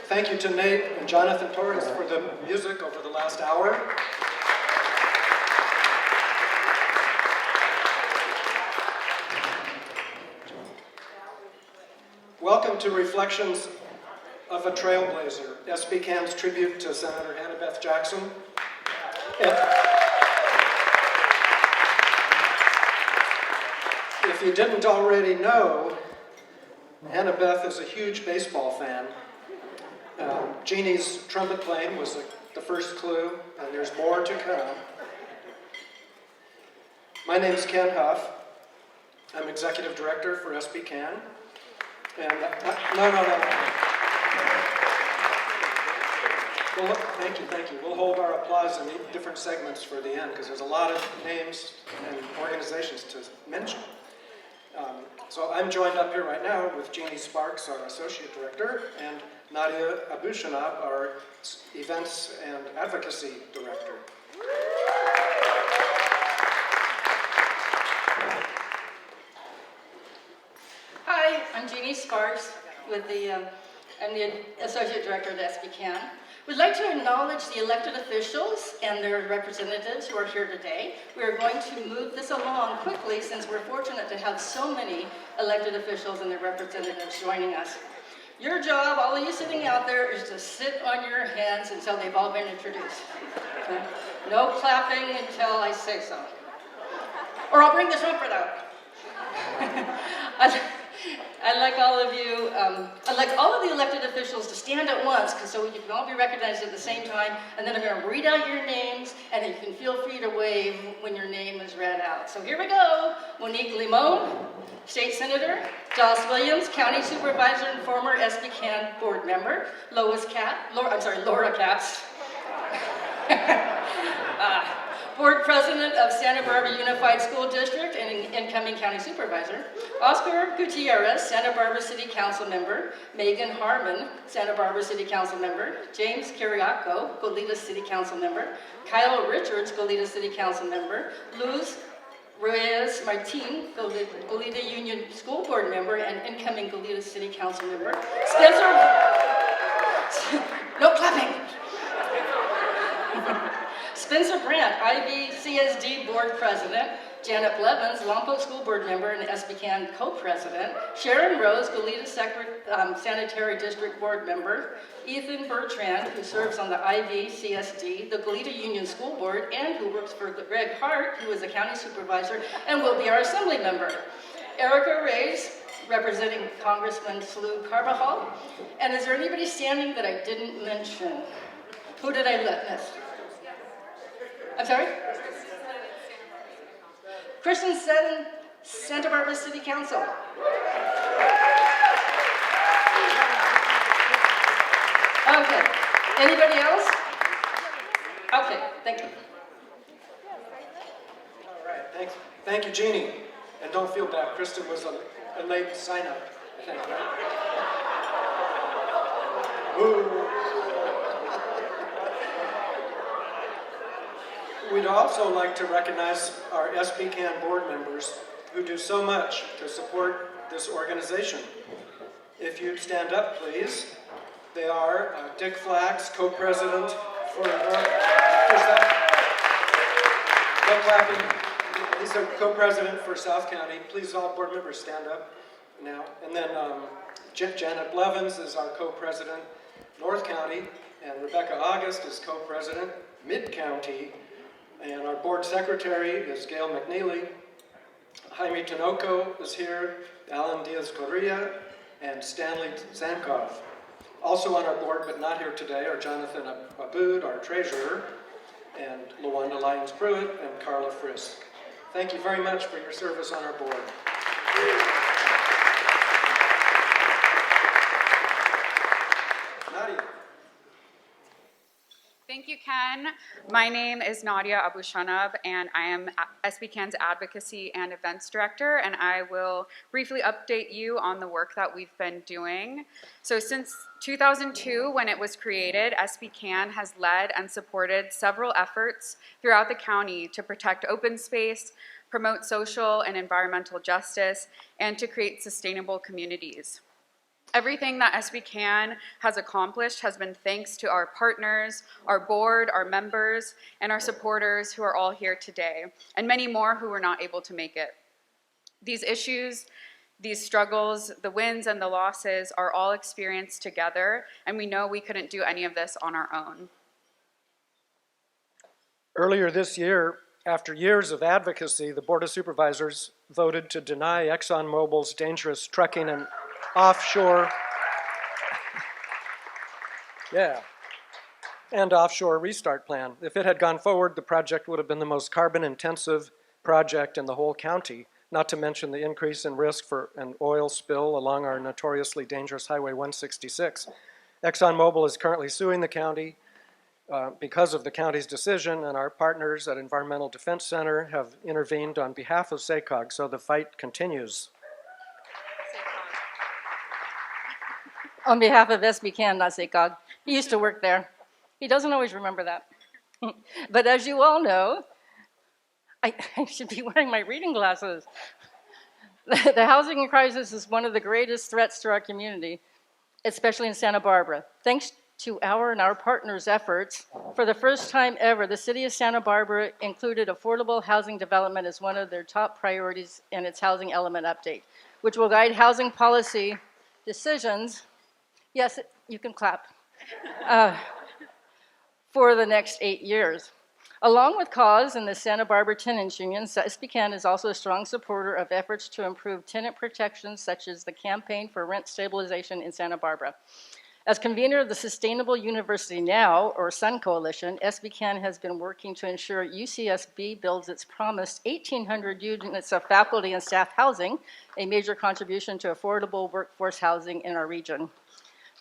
Thank you to Nate and Jonathan Torres for the music over the last hour. Welcome to Reflections of a Trailblazer, SBCAN's tribute to Senator Hannah-Beth Jackson. If you didn't already know, Hannah-Beth is a huge baseball fan. Jeannie's trumpet playing was the first clue, and there's more to come. My name is Ken Huff. I'm Executive Director for SBCAN. And no. Well, thank you. We'll hold our applause in different segments for the end because there's a lot of names and organizations to mention. So I'm joined up here right now with Jeannie Sparks, our Associate Director, and Nadia Abushanab, our Events and Advocacy Director. Hi, I'm Jeannie Sparks. I'm the Associate Director of the SBCAN. We'd like to acknowledge the elected officials and their representatives who are here today. We are going to move this along quickly since we're fortunate to have so many elected officials and their representatives joining us. Your job, all of you sitting out there, is to sit on your hands until they've all been introduced. Okay? No clapping until I say so. Or I'll bring the trumpet out. I'd like all of you, I'd like all of the elected officials to stand at once so you can all be recognized at the same time, and then I'm going to read out your names, and then you can feel free to wave when your name is read out. So here we go. Monique Limon, State Senator. Joss Williams, County Supervisor and former SBCAN board member. Laura Capps. Board President of Santa Barbara Unified School District and incoming County Supervisor. Oscar Gutierrez, Santa Barbara City Council Member. Megan Harmon, Santa Barbara City Council Member. James Kiriakou, Goleta City Council Member. Kyle Richards, Goleta City Council Member. Luz Reyes Martin, Goleta Union School Board Member and incoming Goleta City Council Member. Spencer, no clapping. Spencer Brandt, IVCSD Board President. Janet Blevins, Lompoc School Board Member and SBCAN Co-President. Sharon Rose, Goleta Sanitary District Board Member. Ethan Bertrand, who serves on the IVCSD, the Goleta Union School Board, and who works for Greg Hart, who is a County Supervisor and will be our Assembly Member. Erica Reyes, representing Congressman Salud Carvajal. And is there anybody standing that I didn't mention? Who did I miss? I'm sorry? Kristen Seddon, Santa Barbara City Council. Okay. Anybody else? Okay, thank you. All right, thank you, Jeannie. And don't feel bad, Kristen was a late sign-up, I think, right? Ooh. We'd also like to recognize our SBCAN board members who do so much to support this organization. If you'd stand up, please. They are Dick Flax, co-president for He's a co-president for South County. Please, all board members, stand up now. And then Janet Blevins is our co-president, North County, and Rebecca August is co-president, Mid-County. And our board secretary is Gail McNeely. Jaime Tinoco is here, Alan Diaz-Correa, and Stanley Zankov. Also on our board, but not here today, are Jonathan Aboud, our treasurer, and Lawanda Lyons-Pruitt, and Carla Frisk. Thank you very much for your service on our board. Nadia. Thank you, Ken. My name is Nadia Abushanab, and I am SBCAN's Advocacy and Events Director, and I will briefly update you on the work that we've been doing. So since 2002, when it was created, SBCAN has led and supported several efforts throughout the county to protect open space, promote social and environmental justice, and to create sustainable communities. Everything that SBCAN has accomplished has been thanks to our partners, our board, our members, and our supporters who are all here today, and many more who were not able to make it. These issues, these struggles, the wins and the losses are all experienced together, and we know we couldn't do any of this on our own. Earlier this year, after years of advocacy, the Board of Supervisors voted to deny ExxonMobil's dangerous trucking and offshore offshore restart plan. If it had gone forward, the project would have been the most carbon-intensive project in the whole county, not to mention the increase in risk for an oil spill along our notoriously dangerous Highway 166. ExxonMobil is currently suing the county because of the county's decision, and our partners at Environmental Defense Center have intervened on behalf of SACOG, so the fight continues. On behalf of SBCAN, not SACOG. He used to work there. He doesn't always remember that. But as you all know, I should be wearing my reading glasses. The housing crisis is one of the greatest threats to our community, especially in Santa Barbara. Thanks to our and our partners' efforts, for the first time ever, the city of Santa Barbara included affordable housing development as one of their top priorities in its housing element update, which will guide housing policy decisions. Yes, you can clap. For the next 8 years. Along with CAUSE and the Santa Barbara Tenants Union, SBCAN is also a strong supporter of efforts to improve tenant protections, such as the Campaign for Rent Stabilization in Santa Barbara. As convener of the Sustainable University Now, or SUN Coalition, SBCAN has been working to ensure UCSB builds its promised 1,800 units of faculty and staff housing, a major contribution to affordable workforce housing in our region.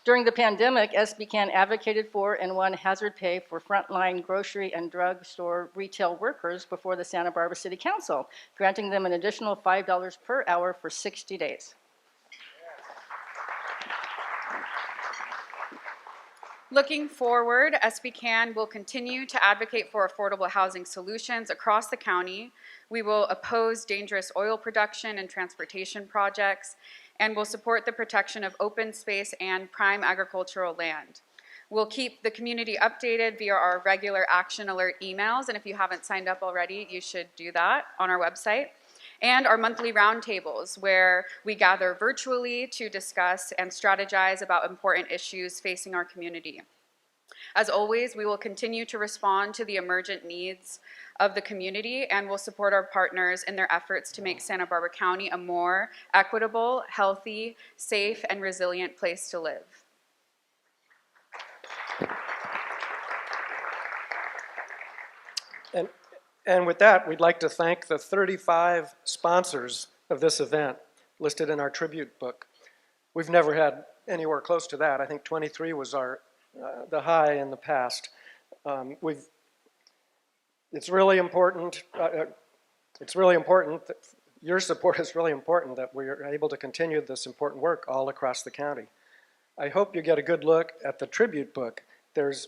During the pandemic, SBCAN advocated for and won hazard pay for frontline grocery and drugstore retail workers before the Santa Barbara City Council, granting them an additional $5 per hour for 60 days. Looking forward, SBCAN will continue to advocate for affordable housing solutions across the county. We will oppose dangerous oil production and transportation projects, and will support the protection of open space and prime agricultural land. We'll keep the community updated via our regular action alert emails, and if you haven't signed up already, you should do that on our website. And our monthly roundtables, where we gather virtually to discuss and strategize about important issues facing our community. As always, we will continue to respond to the emergent needs of the community and will support our partners in their efforts to make Santa Barbara County a more equitable, healthy, safe, and resilient place to live. And with that, we'd like to thank the 35 sponsors of this event listed in our tribute book. We've never had anywhere close to that. I think 23 was the high in the past. It's really important. That your support is really important that we're able to continue this important work all across the county. I hope you get a good look at the tribute book. There's,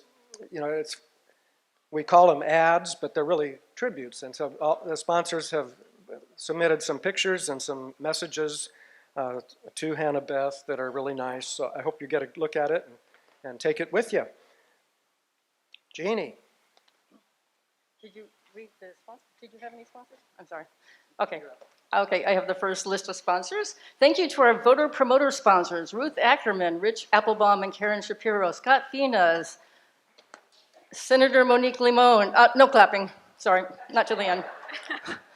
we call them ads, but they're really tributes. And so all the sponsors have submitted some pictures and some messages to Hannah-Beth that are really nice. So I hope you get a look at it and take it with you. Jeannie. Did you read the sponsors? Did you have any sponsors? I'm sorry. Okay. Okay, I have the first list of sponsors. Thank you to our voter promoter sponsors, Ruth Ackerman, Rich Applebaum, and Karen Shapiro, Scott Finas, Senator Monique Limon, no clapping, sorry, not to the end.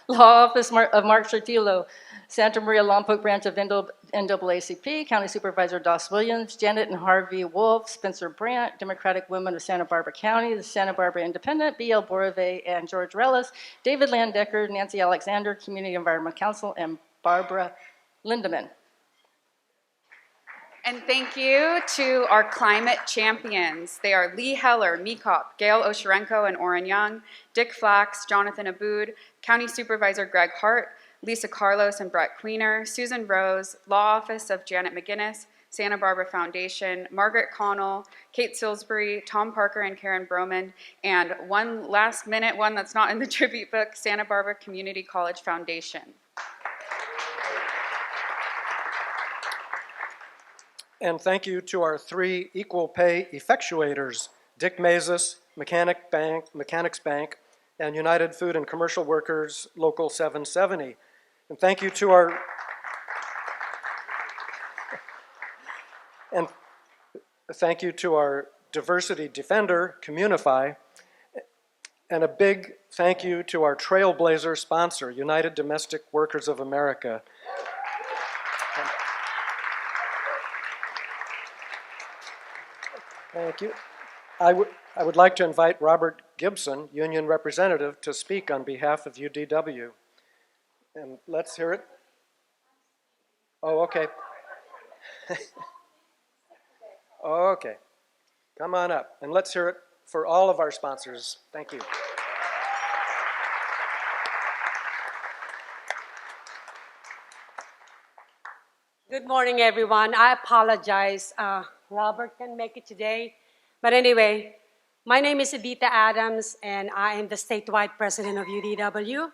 Law Office of Mark Sertillo, Santa Maria Lompoc Branch of NAACP, County Supervisor Doss Williams, Janet and Harvey Wolf, Spencer Brandt, Democratic Women of Santa Barbara County, the Santa Barbara Independent, B.L. Borove and George Rellis, David Landecker, Nancy Alexander, Community Environment Council, and Barbara Lindeman. And thank you to our climate champions. They are Lee Heller, Meekop, Gail Osherenko and Orrin Young, Dick Flax, Jonathan Aboud, County Supervisor Greg Hart, Lisa Carlos and Brett Queener, Susan Rose, Law Office of Janet McGinnis, Santa Barbara Foundation, Margaret Connell, Kate Silsbury, Tom Parker and Karen Broman, and one last minute one that's not in the tribute book, Santa Barbara Community College Foundation. And thank you to our 3 equal pay effectuators, Dick Mazes, Mechanics Bank, and United Food and Commercial Workers Local 770. And thank you to our diversity defender, Communify, and a big thank you to our Trailblazer sponsor, United Domestic Workers of America. Thank you. I would like to invite Robert Gibson, union representative, to speak on behalf of UDW. And let's hear it. Oh, okay. Okay. Come on up, and let's hear it for all of our sponsors. Thank you. Good morning, everyone. I apologize. Robert can't make it today. But anyway, my name is Edita Adams, and I am the statewide president of UDW.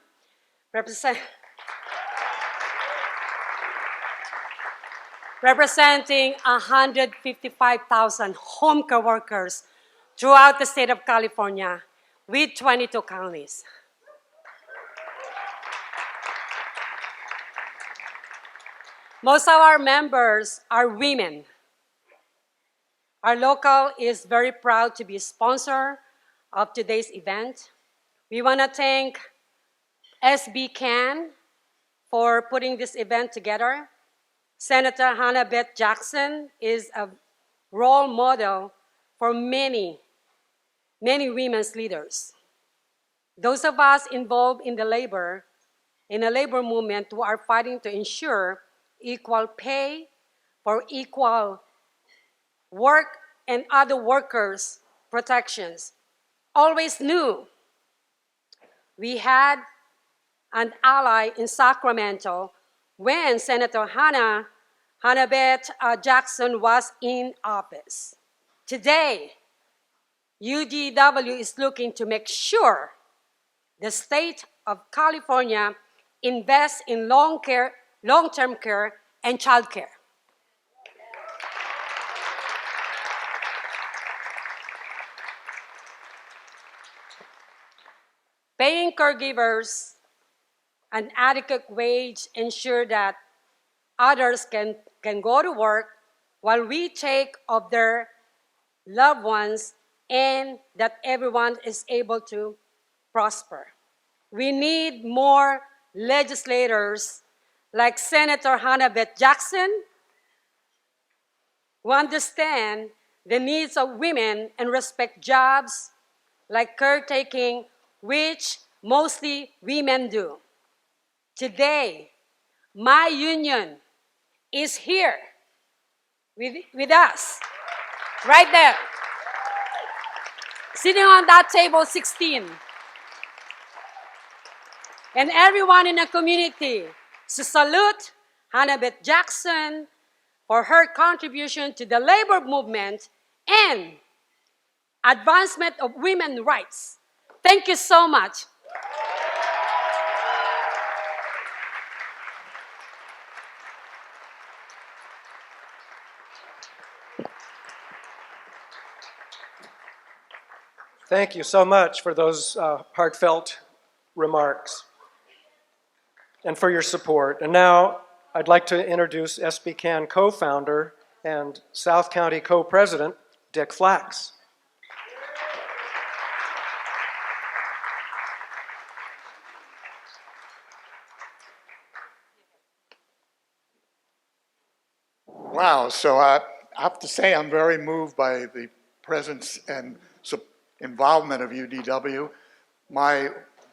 Representing 155,000 home care workers throughout the state of California with 22 counties. Most of our members are women. Our local is very proud to be a sponsor of today's event. We want to thank SBCAN for putting this event together. Senator Hannah-Beth Jackson is a role model for many women's leaders. Those of us involved in the labor movement who are fighting to ensure equal pay for equal work and other workers' protections, always knew we had an ally in Sacramento when Senator Hannah-Beth Jackson was in office. Today, UDW is looking to make sure the state of California invests in long-term care and child care. Paying caregivers an adequate wage ensure that others can go to work while we take of their loved ones and that everyone is able to prosper. We need more legislators like Senator Hannah-Beth Jackson who understand the needs of women and respect jobs like caretaking, which mostly women do. Today, my union is here with us, right there, sitting on that table 16. And everyone in the community to salute Hannah-Beth Jackson for her contribution to the labor movement and advancement of women's rights. Thank you so much. Thank you so much for those heartfelt remarks and for your support. And now I'd like to introduce SBCAN co-founder and South County co-president, Dick Flax. Wow, so I have to say I'm very moved by the presence and involvement of UDW. My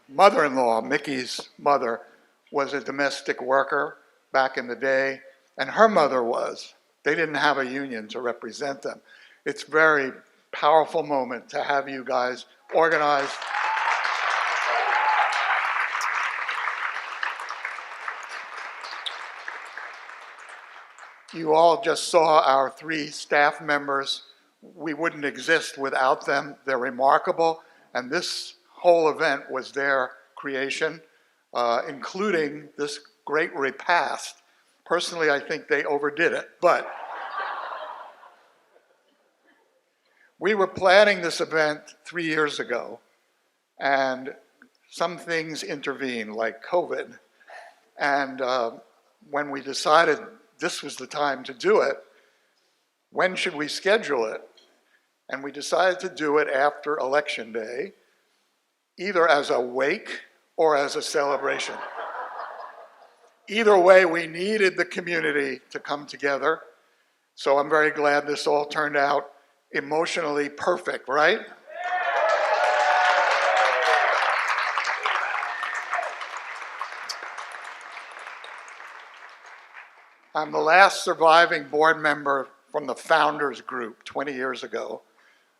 mother-in-law, Mickey's mother, was a domestic worker back in the day, and her mother was. They didn't have a union to represent them. It's a very powerful moment to have you guys organize. You all just saw our 3 staff members. We wouldn't exist without them. They're remarkable, and this whole event was their creation, including this great repast. Personally, I think they overdid it, but We were planning this event 3 years ago, and some things intervened, like COVID. And when we decided this was the time to do it, when should we schedule it? And we decided to do it after Election Day, either as a wake or as a celebration. Either way, we needed the community to come together. So I'm very glad this all turned out emotionally perfect, right? I'm the last surviving board member from the founders group 20 years ago.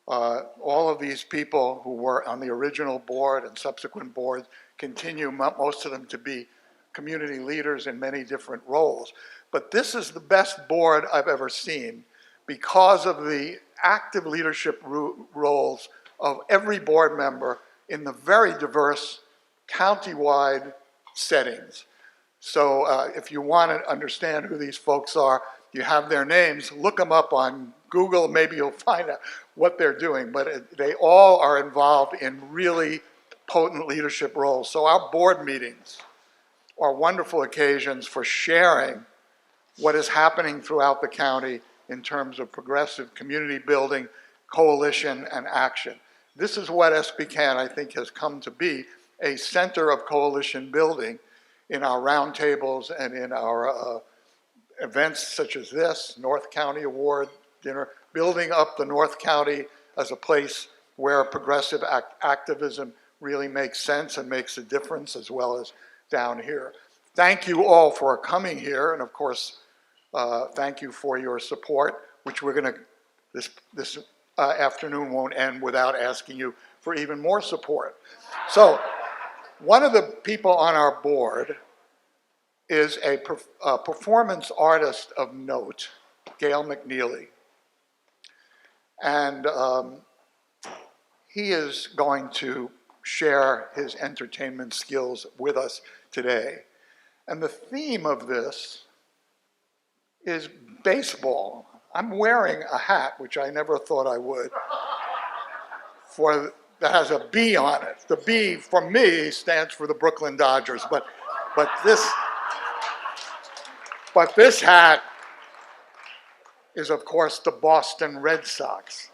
All of these people who were on the original board and subsequent boards continue, most of them, to be community leaders in many different roles. But this is the best board I've ever seen because of the active leadership roles of every board member in the very diverse county-wide settings. So if you want to understand who these folks are, you have their names, look them up on Google, maybe you'll find out what they're doing. But they all are involved in really potent leadership roles. So our board meetings are wonderful occasions for sharing what is happening throughout the county in terms of progressive community building, coalition, and action. This is what SBCAN, I think, has come to be, a center of coalition building in our roundtables and in our events such as this, North County Award dinner, building up the North County as a place where progressive activism really makes sense and makes a difference, as well as down here. Thank you all for coming here, and of course, thank you for your support, which we're going to, this afternoon won't end without asking you for even more support. So, one of the people on our board is a performance artist of note, Gail McNeely. And he is going to share his entertainment skills with us today. And the theme of this is baseball. I'm wearing a hat, which I never thought I would, that has a B on it. The B, for me, stands for the Brooklyn Dodgers, but this hat is, of course, the Boston Red Sox,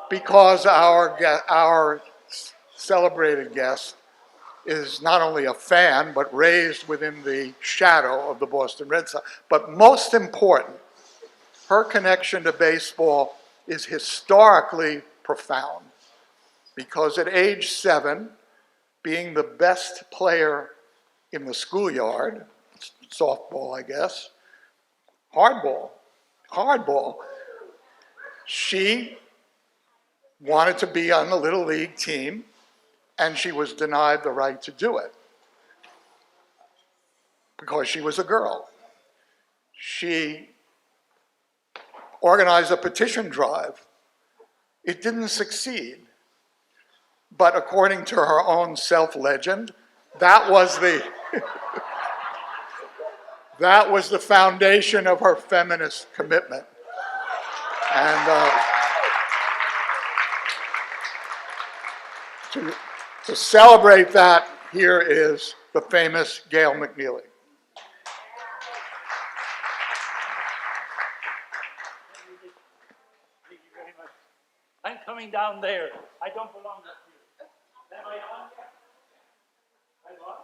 because our celebrated guest is not only a fan, but raised within the shadow of the Boston Red Sox. But most important, her connection to baseball is historically profound, because at age 7, being the best player in the schoolyard, softball, I guess, hardball, she wanted to be on the Little League team, and she was denied the right to do it because she was a girl. She organized a petition drive. It didn't succeed. But according to her own self-legend, that was the that was the foundation of her feminist commitment. And to celebrate that, here is the famous Gail McNeely. Thank you very much. I'm coming down there. I don't belong up here. Am I on? I'm on?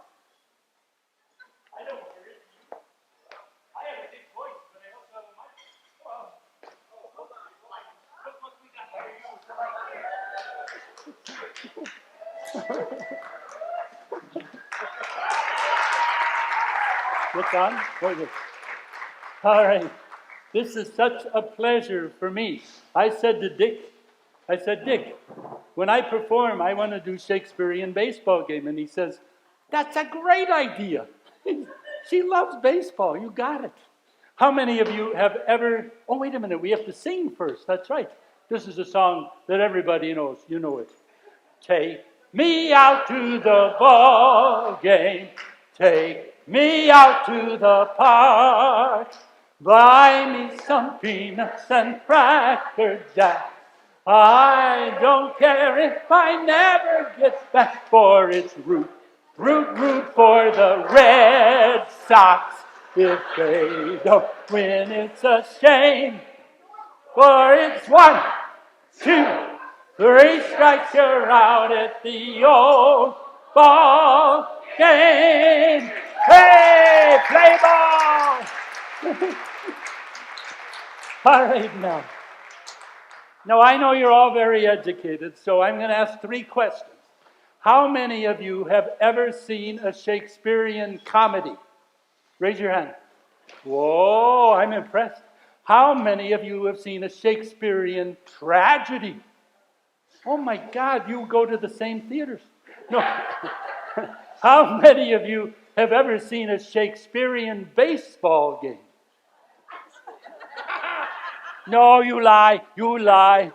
I don't hear it. I have a big voice, but I also have a mic. Look what we got here. What's on? What is it? All right. This is such a pleasure for me. I said, Dick, when I perform, I want to do Shakespearean baseball game. And he says, that's a great idea. She loves baseball. You got it. How many of you have ever... Oh, wait a minute. We have to sing first. That's right. This is a song that everybody knows. You know it. Take me out to the ball game. Take me out to the park. Buy me some peanuts and Cracker Jack. I don't care if I never get back, for it's root for the Red Sox. If they don't win, it's a shame, for it's 1, 2, 3 strikes, you're out at the old ball game. Hey, play ball! All right, now. Now, I know you're all very educated, so I'm going to ask 3 questions. How many of you have ever seen a Shakespearean comedy? Raise your hand. Whoa, I'm impressed. How many of you have seen a Shakespearean tragedy? Oh my God, you go to the same theaters. No. How many of you have ever seen a Shakespearean baseball game? No, you lie. You lie.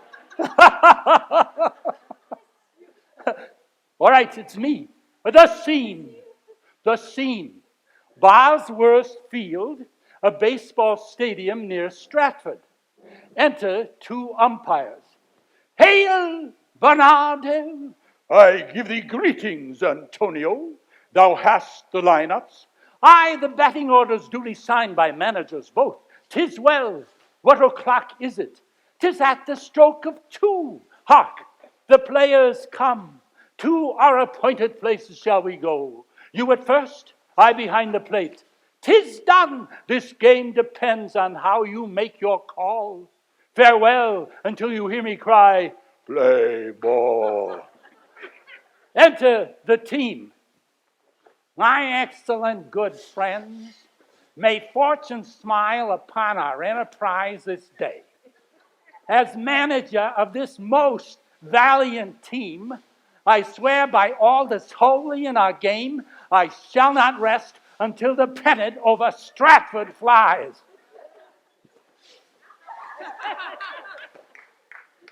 All right, it's me. The scene. Bosworth Field, a baseball stadium near Stratford. Enter 2 umpires. Hail, Bernardo! I give thee greetings, Antonio. Thou hast the lineups. Aye, the batting orders duly signed by managers both. 'Tis well. What o'clock is it? 'Tis at the stroke of 2. Hark, the players come. To our appointed places shall we go. You at first, I behind the plate. 'Tis done. This game depends on how you make your call. Farewell until you hear me cry, play ball. Enter the team. My excellent good friends, may fortune smile upon our enterprise this day. As manager of this most valiant team, I swear by all that's holy in our game, I shall not rest until the pennant over Stratford flies.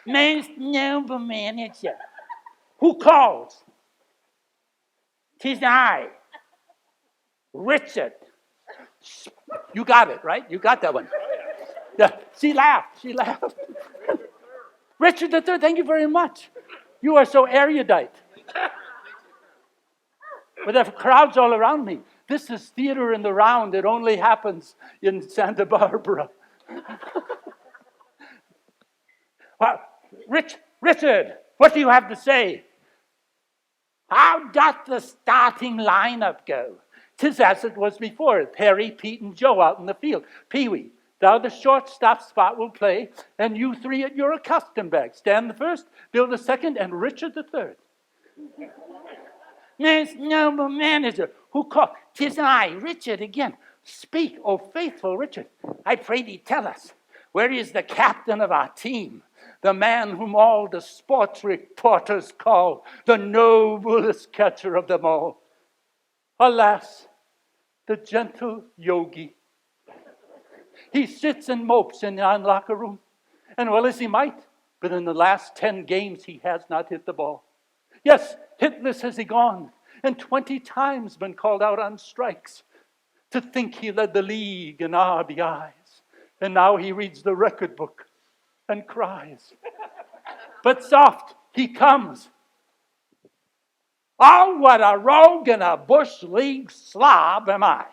Most noble manager, who calls? 'Tis I, Richard. You got it, right? You got that one. Yeah, she laughed. Richard III, thank you very much. You are so erudite. But there are crowds all around me. This is theater in the round. It only happens in Santa Barbara. Well, Richard, what do you have to say? How doth the starting lineup go? 'Tis as it was before, Perry, Pete, and Joe out in the field. Pee-wee, thou the shortstop spot will play, and you 3 at your accustomed bag. Stan the first, Bill the second, and Richard the third. Most noble manager, who called? 'Tis I, Richard again. Speak, O faithful Richard. I pray thee tell us, where is the captain of our team? The man whom all the sports reporters call the noblest catcher of them all. Alas, the gentle Yogi. He sits and mopes in the locker room, and well as he might, but in the last 10 games he has not hit the ball. Yes, hitless has he gone, and 20 times been called out on strikes. To think he led the league in RBIs, and now he reads the record book and cries. But soft, he comes. Oh, what a rogue and a bush league slob am I.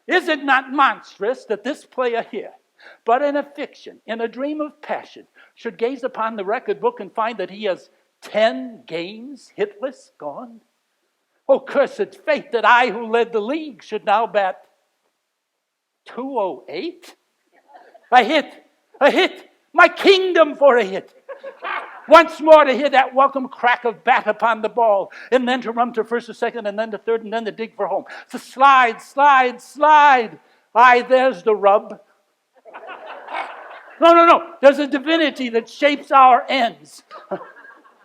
Is it not monstrous that this player here, but in a fiction, in a dream of passion, should gaze upon the record book and find that he has 10 games hitless gone? Oh, cursed fate that I who led the league should now bat 208? A hit, my kingdom for a hit. Once more to hear that welcome crack of bat upon the ball, and then to run to first or second, and then to third, and then to dig for home. To slide. Aye, there's the rub. No. There's a divinity that shapes our ends.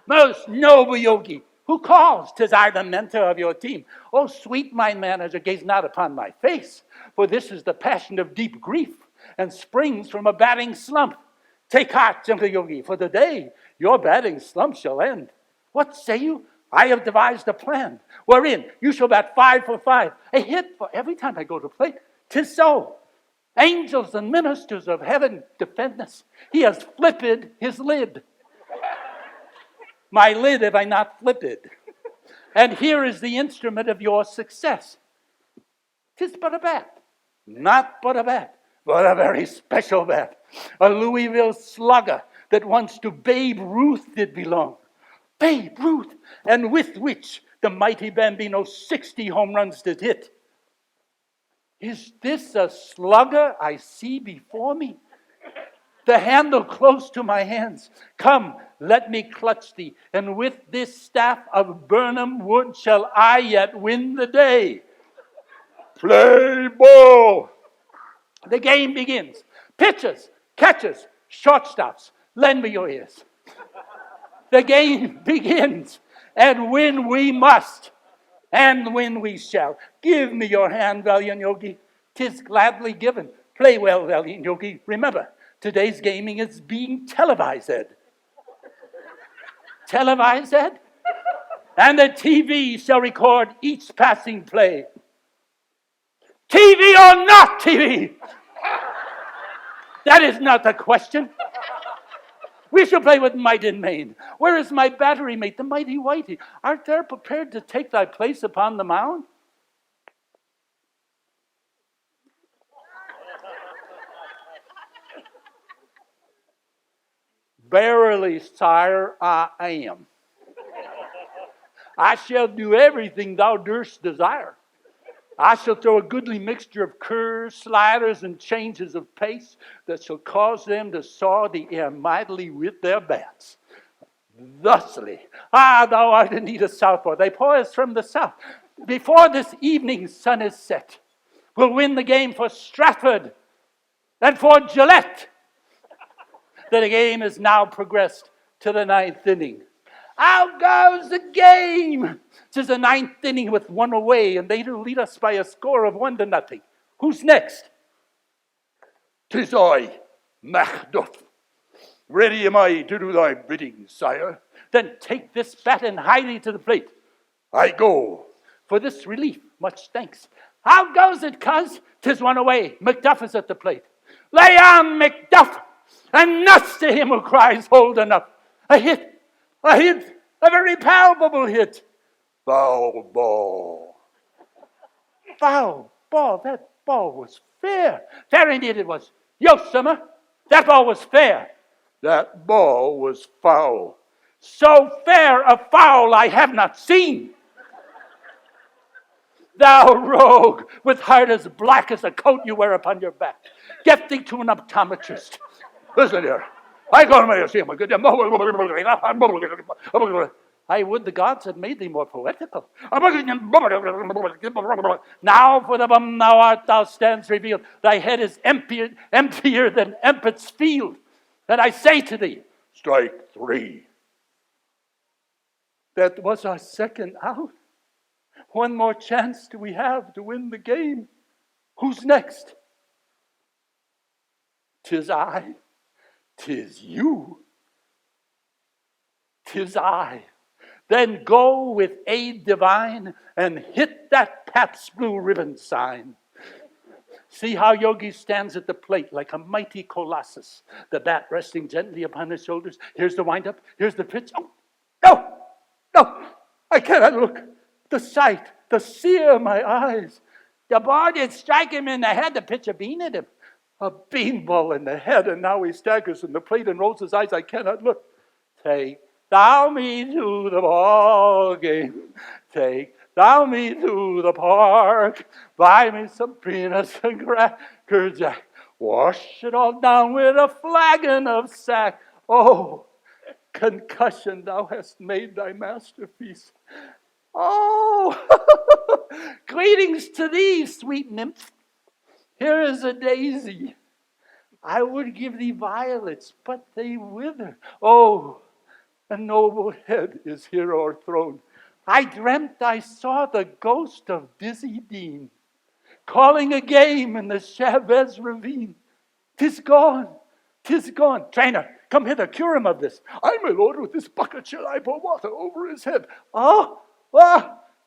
Most noble Yogi, who calls? 'Tis I, the mentor of your team. Oh, sweet my manager, gaze not upon my face, for this is the passion of deep grief, and springs from a batting slump. Take heart, gentle Yogi, for the day your batting slump shall end. What say you? I have devised a plan, wherein you shall bat 5 for 5, a hit for every time I go to plate. 'Tis so. Angels and ministers of heaven defend us. He has flipped his lid. My lid have I not flipped. And here is the instrument of your success. 'Tis but a bat. Not but a bat, but a very special bat. A Louisville slugger that once to Babe Ruth did belong. Babe Ruth, and with which the mighty Bambino 60 home runs did hit. Is this a slugger I see before me? The handle close to my hands. Come, let me clutch thee, and with this staff of Burnham wood shall I yet win the day. Play ball! The game begins. Pitchers, catchers, shortstops, lend me your ears. The game begins, and win we must, and win we shall. Give me your hand, valiant yogi. 'Tis gladly given. Play well, valiant yogi. Remember, today's gaming is being televised. Televised? And the TV shall record each passing play. TV or not TV? That is not the question. We shall play with might and main. Where is my battery mate, the mighty Whitey? Art thou prepared to take thy place upon the mound? Verily, sire, I am. I shall do everything thou durst desire. I shall throw a goodly mixture of curves, sliders, and changes of pace that shall cause them to saw the air mightily with their bats. Thusly, thou art indeed a southpaw. They poise from the south. Before this evening's sun is set, we'll win the game for Stratford and for Gillette. The game is now progressed to the 9th inning. Out goes the game. 'Tis the 9th inning with one away, and they do lead us by a score of 1-0. Who's next? 'Tis I, Macduff. Ready am I to do thy bidding, sire. Then take this bat and hie thee to the plate. I go. For this relief, much thanks. How goes it, cuz? 'Tis one away. Macduff is at the plate. Lay on, Macduff, and nuts to him who cries, hold enough. A hit. A hit, a very palpable hit. Foul ball. Foul ball, that ball was fair. Fair indeed it was. Yo, summer, that ball was fair. That ball was foul. So fair a foul I have not seen. Thou rogue, with heart as black as the coat you wear upon your back. Get thee to an optometrist. Listen here. I go to my see him. I would the gods had made thee more poetical. Now for the bum thou art, thou stands revealed. Thy head is emptier than Empet's field. And I say to thee, strike 3. That was our second out. One more chance do we have to win the game. Who's next? 'Tis I. 'Tis you. 'Tis I. Then go with aid divine and hit that Pabst Blue Ribbon sign. See how Yogi stands at the plate like a mighty colossus, the bat resting gently upon his shoulders. Here's the windup. Here's the pitch. Oh, no, I cannot look. The sight, the sear my eyes. The ball did strike him in the head. The pitcher bean at him. A beanball in the head, and now he staggers from the plate and rolls his eyes. I cannot look. Take thou me to the ball game. Take thou me to the park. Buy me some peanuts and Cracker Jack. Wash it all down with a flagon of sack. Oh, concussion, thou hast made thy masterpiece. Oh, greetings to thee, sweet nymph. Here is a daisy. I would give thee violets, but they wither. Oh, a noble head is here o'erthrown. I dreamt I saw the ghost of Dizzy Dean, calling a game in the Chavez ravine. 'Tis gone, 'tis gone. Trainer, come hither, cure him of this. I, my lord, with this bucket shall I pour water over his head.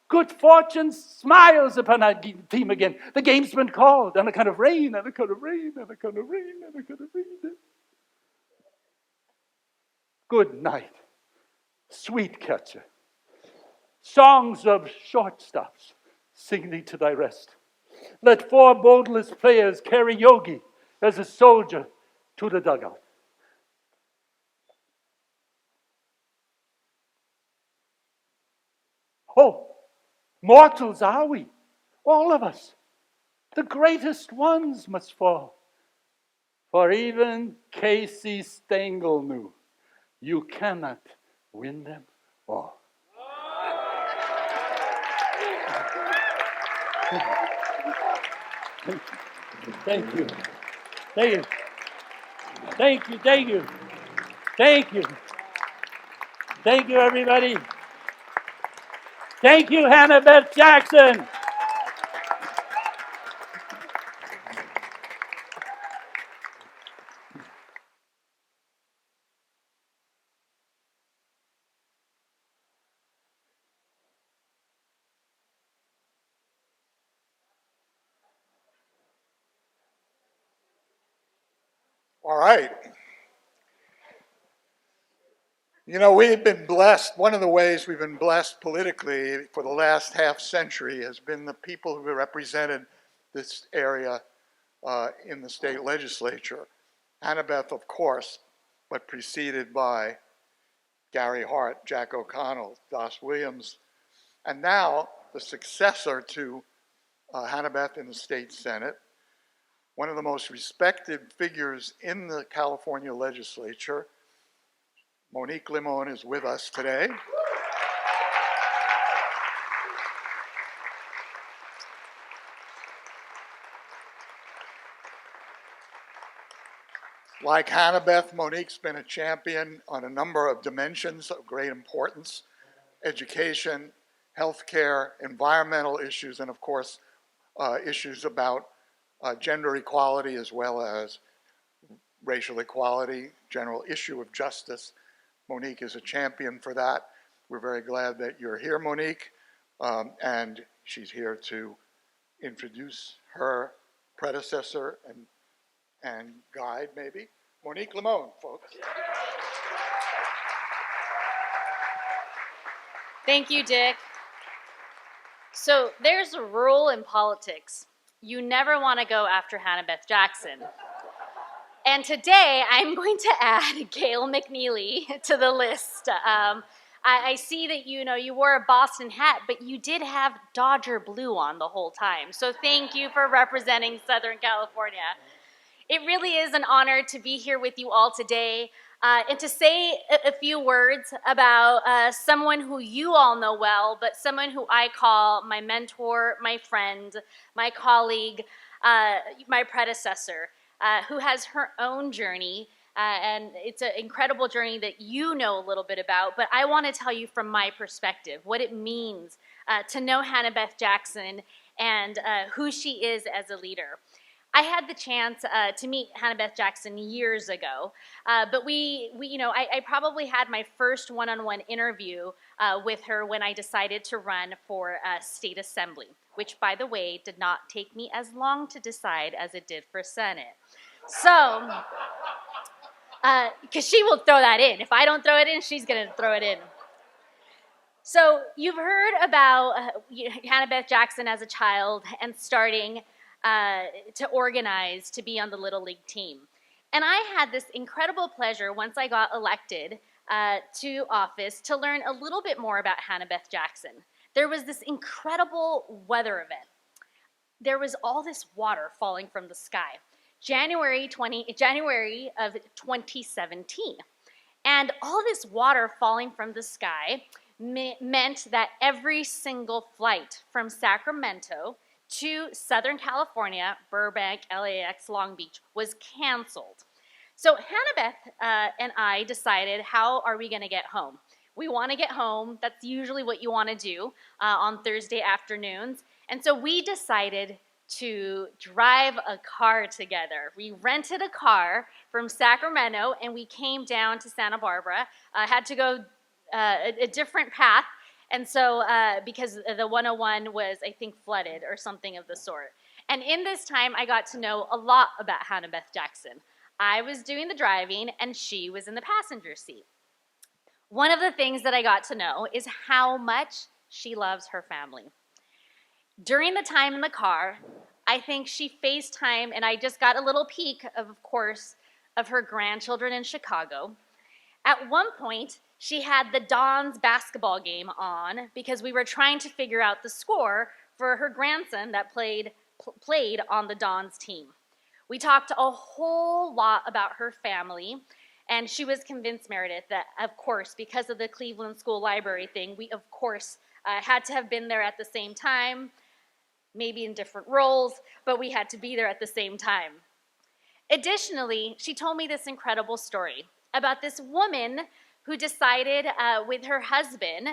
Good fortune smiles upon our team again. The game's been called, and a kind of rain, and a kind of rain, and a kind of rain, and a kind of rain. Good night, sweet catcher. Songs of shortstops, sing thee to thy rest. Let 4 bodiless players carry Yogi as a soldier to the dugout. Oh, mortals are we, all of us. The greatest ones must fall. For even Casey Stengel knew, you cannot win them all. Thank you. Thank you. Thank you. Thank you. Thank you. Thank you, everybody. Thank you, Hannah-Beth Jackson. All right. You know, we've been blessed. One of the ways we've been blessed politically for the last half century has been the people who have represented this area in the state legislature. Hannah-Beth, of course, but preceded by Gary Hart, Jack O'Connell, Dos Williams, and now the successor to Hannah-Beth in the state Senate, one of the most respected figures in the California legislature. Monique Limon is with us today. Like Hannah-Beth, Monique's been a champion on a number of dimensions of great importance: education, healthcare, environmental issues, and of course, issues about gender equality as well as racial equality, general issue of justice. Monique is a champion for that. We're very glad that you're here, Monique, and she's here to introduce her predecessor and guide, maybe. Monique Limon, folks. Thank you, Dick. So there's a rule in politics. You never want to go after Hannah-Beth Jackson. And today, I'm going to add Gail McNeely to the list. I see that you wore a Boston hat, but you did have Dodger blue on the whole time. So thank you for representing Southern California. It really is an honor to be here with you all today and to say a few words about someone who you all know well, but someone who I call my mentor, my friend, my colleague, my predecessor. Who has her own journey, and it's an incredible journey that you know a little bit about, but I want to tell you from my perspective what it means to know Hannah-Beth Jackson and who she is as a leader. I had the chance to meet Hannah-Beth Jackson years ago, but I probably had my first one-on-one interview with her when I decided to run for state assembly, which, by the way, did not take me as long to decide as it did for Senate. So, because she will throw that in. If I don't throw it in, she's going to throw it in. So you've heard about Hannah-Beth Jackson as a child and starting to organize to be on the Little League team. And I had this incredible pleasure once I got elected to office to learn a little bit more about Hannah-Beth Jackson. There was this incredible weather event. There was all this water falling from the sky. January of 2017. And all this water falling from the sky meant that every single flight from Sacramento to Southern California, Burbank, LAX, Long Beach, was canceled. So Hannah-Beth and I decided, how are we going to get home? We want to get home. That's usually what you want to do on Thursday afternoons. And so we decided to drive a car together. We rented a car from Sacramento, and we came down to Santa Barbara. Had to go a different path, And so, because the 101 was, I think, flooded or something of the sort. And in this time, I got to know a lot about Hannah-Beth Jackson. I was doing the driving, and she was in the passenger seat. One of the things that I got to know is how much she loves her family. During the time in the car, I think she FaceTimed, and I just got a little peek, of course, of her grandchildren in Chicago. At one point, she had the Dons basketball game on because we were trying to figure out the score for her grandson that played on the Dons team. We talked a whole lot about her family, and she was convinced, Meredith, that, of course, because of the Cleveland School Library thing, we, of course, had to have been there at the same time, maybe in different roles, but we had to be there at the same time. Additionally, she told me this incredible story about this woman who decided with her husband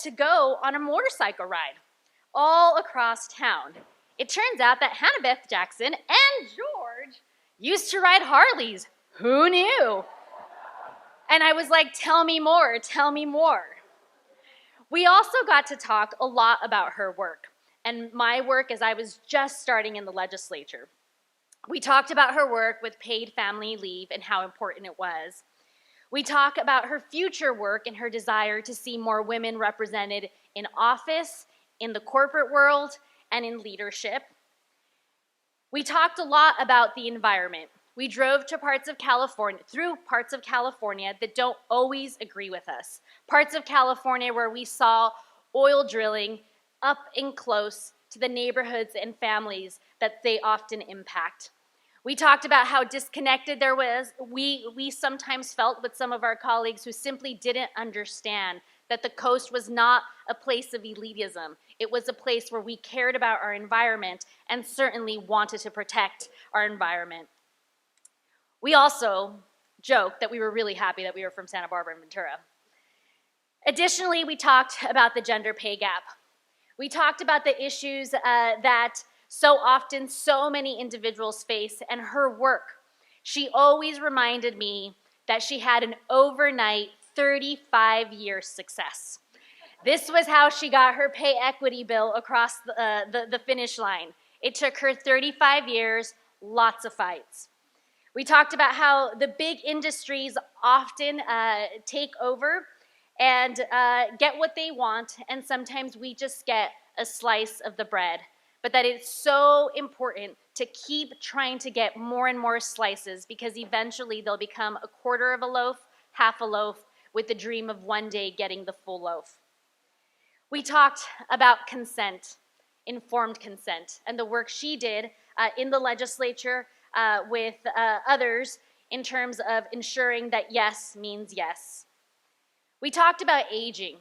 to go on a motorcycle ride all across town. It turns out that Hannah-Beth Jackson and George used to ride Harleys. Who knew? And I was like, tell me more, tell me more. We also got to talk a lot about her work and my work as I was just starting in the legislature. We talked about her work with paid family leave and how important it was. We talk about her future work and her desire to see more women represented in office, in the corporate world, and in leadership. We talked a lot about the environment. We drove to through parts of California that don't always agree with us. Parts of California where we saw oil drilling up and close to the neighborhoods and families that they often impact. We talked about how disconnected we sometimes felt with some of our colleagues who simply didn't understand that the coast was not a place of elitism. It was a place where we cared about our environment and certainly wanted to protect our environment. We also joked that we were really happy that we were from Santa Barbara and Ventura. Additionally, we talked about the gender pay gap. We talked about the issues that so often so many individuals face and her work. She always reminded me that she had an overnight 35-year success. This was how she got her pay equity bill across the finish line. It took her 35 years, lots of fights. We talked about how the big industries often take over and get what they want, and sometimes we just get a slice of the bread. But that it's so important to keep trying to get more and more slices because eventually they'll become a quarter of a loaf, half a loaf, with the dream of one day getting the full loaf. We talked about consent, informed consent, and the work she did in the legislature with others in terms of ensuring that yes means yes. We talked about aging.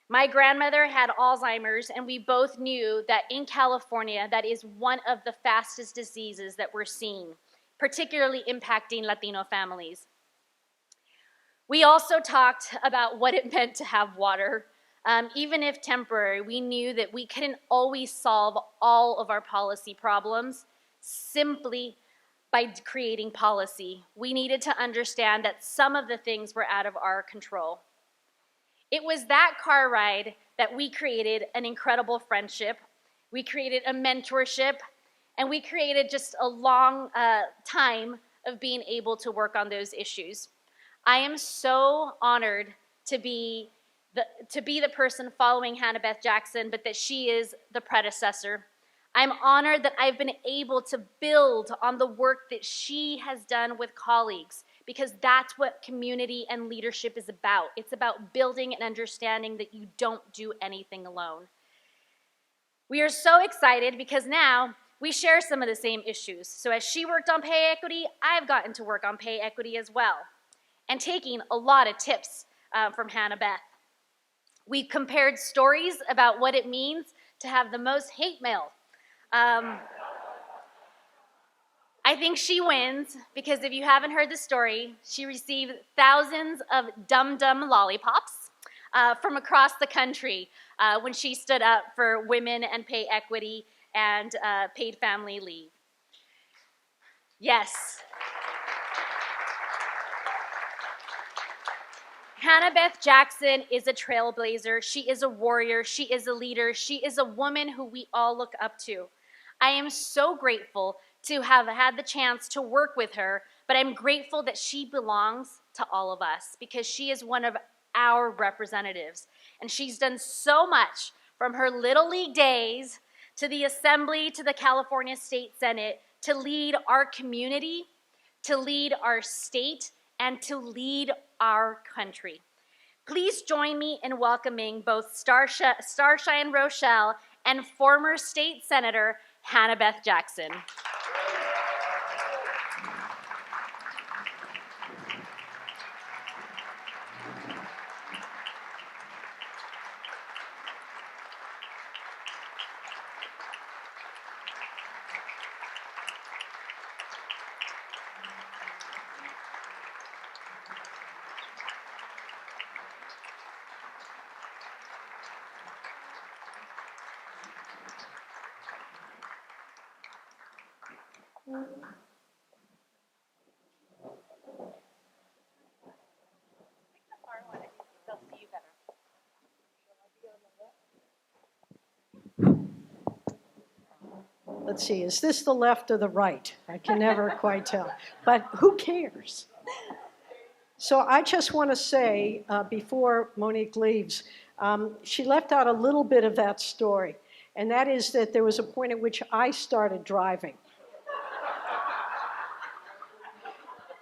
My grandmother had Alzheimer's, and we both knew that in California, that is one of the fastest diseases that we're seeing, particularly impacting Latino families. We also talked about what it meant to have water. Even if temporary, we knew that we couldn't always solve all of our policy problems simply by creating policy. We needed to understand that some of the things were out of our control. It was that car ride that we created an incredible friendship, we created a mentorship, and we created just a long time of being able to work on those issues. I am so honored to be the person following Hannah-Beth Jackson, but that she is the predecessor. I'm honored that I've been able to build on the work that she has done with colleagues, because that's what community and leadership is about. It's about building and understanding that you don't do anything alone. We are so excited because now we share some of the same issues. So as she worked on pay equity, I've gotten to work on pay equity as well, and taking a lot of tips from Hannah-Beth. We compared stories about what it means to have the most hate mail. I think she wins because if you haven't heard the story, she received thousands of dum-dum lollipops from across the country when she stood up for women and pay equity and paid family leave. Yes. Hannah-Beth Jackson is a trailblazer. She is a warrior. She is a leader. She is a woman who we all look up to. I am so grateful to have had the chance to work with her, but I'm grateful that she belongs to all of us because she is one of our representatives. And she's done so much from her Little League days to the Assembly to the California State Senate to lead our community, to lead our state, and to lead our country. Please join me in welcoming both Starshine Rochelle and former state senator Hannah-Beth Jackson. Let's see, is this the left or the right? I can never quite tell, but who cares? So I just want to say, before Monique leaves, she left out a little bit of that story, and that is that there was a point at which I started driving.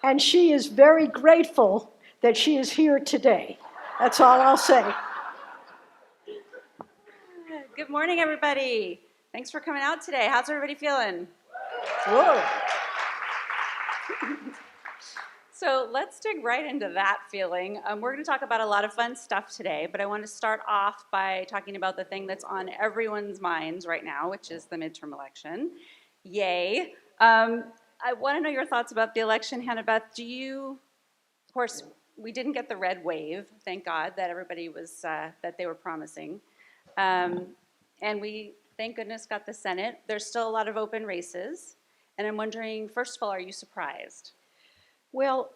And she is very grateful that she is here today. That's all I'll say. Good morning, everybody. Thanks for coming out today. How's everybody feeling? Whoa. So let's dig right into that feeling. We're going to talk about a lot of fun stuff today, but I want to start off by talking about the thing that's on everyone's minds right now, which is the midterm election. Yay. I want to know your thoughts about the election. Hannah-Beth, of course, we didn't get the red wave, thank God, that everybody was, that they were promising. And we, thank goodness, got the Senate. There's still a lot of open races. And I'm wondering, first of all, are you surprised? Well,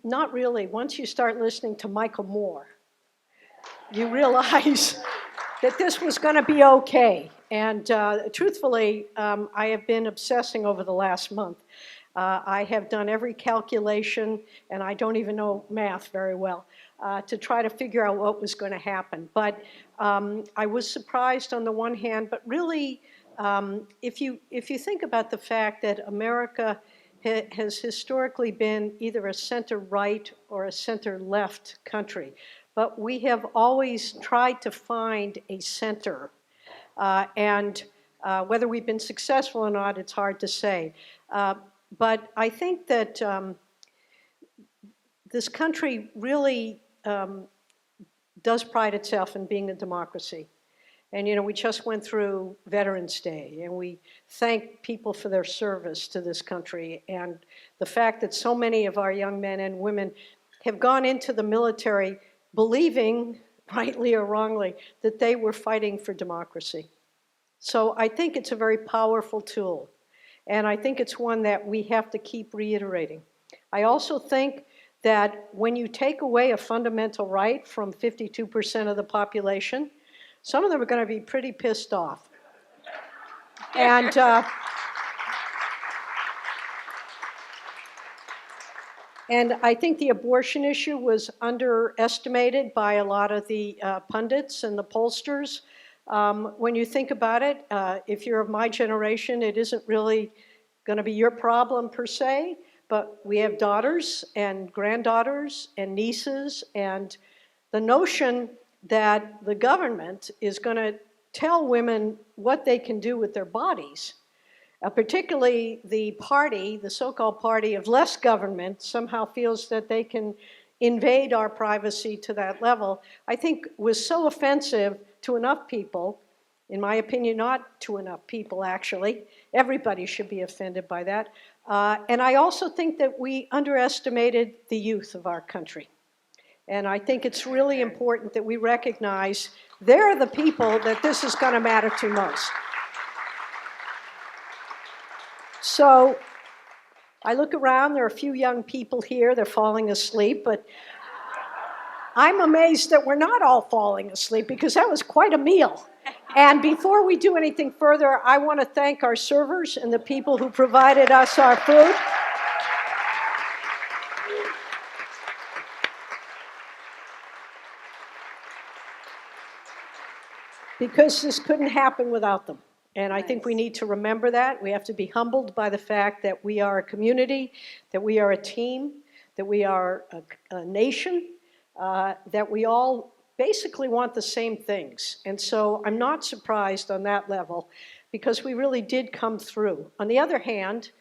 not really. Once you start listening to Michael Moore, you realize that this was going to be okay. And truthfully, I have been obsessing over the last month. I have done every calculation, and I don't even know math very well, to try to figure out what was going to happen. But I was surprised on the one hand, but really, if you think about the fact that America has historically been either a center-right or a center-left country, but we have always tried to find a center. And whether we've been successful or not, it's hard to say. But I think that this country really does pride itself in being a democracy. And, you know, we just went through Veterans Day, and we thank people for their service to this country. And the fact that so many of our young men and women have gone into the military believing, rightly or wrongly, that they were fighting for democracy. So I think it's a very powerful tool. And I think it's one that we have to keep reiterating. I also think that when you take away a fundamental right from 52% of the population, some of them are going to be pretty pissed off. And I think the abortion issue was underestimated by a lot of the pundits and the pollsters. When you think about it, if you're of my generation, it isn't really going to be your problem per se, but we have daughters and granddaughters and nieces, and the notion that the government is going to tell women what they can do with their bodies, particularly the party, the so-called party of less government, somehow feels that they can invade our privacy to that level, I think was so offensive to enough people, in my opinion, not to enough people actually. Everybody should be offended by that. And I also think that we underestimated the youth of our country. And I think it's really important that we recognize they're the people that this is going to matter to most. So I look around, there are a few young people here, they're falling asleep, but I'm amazed that we're not all falling asleep because that was quite a meal. And before we do anything further, I want to thank our servers and the people who provided us our food. Because this couldn't happen without them. And I think we need to remember that. We have to be humbled by the fact that we are a community, that we are a team, that we are a nation, that we all basically want the same things. And so I'm not surprised on that level because we really did come through. On the other hand,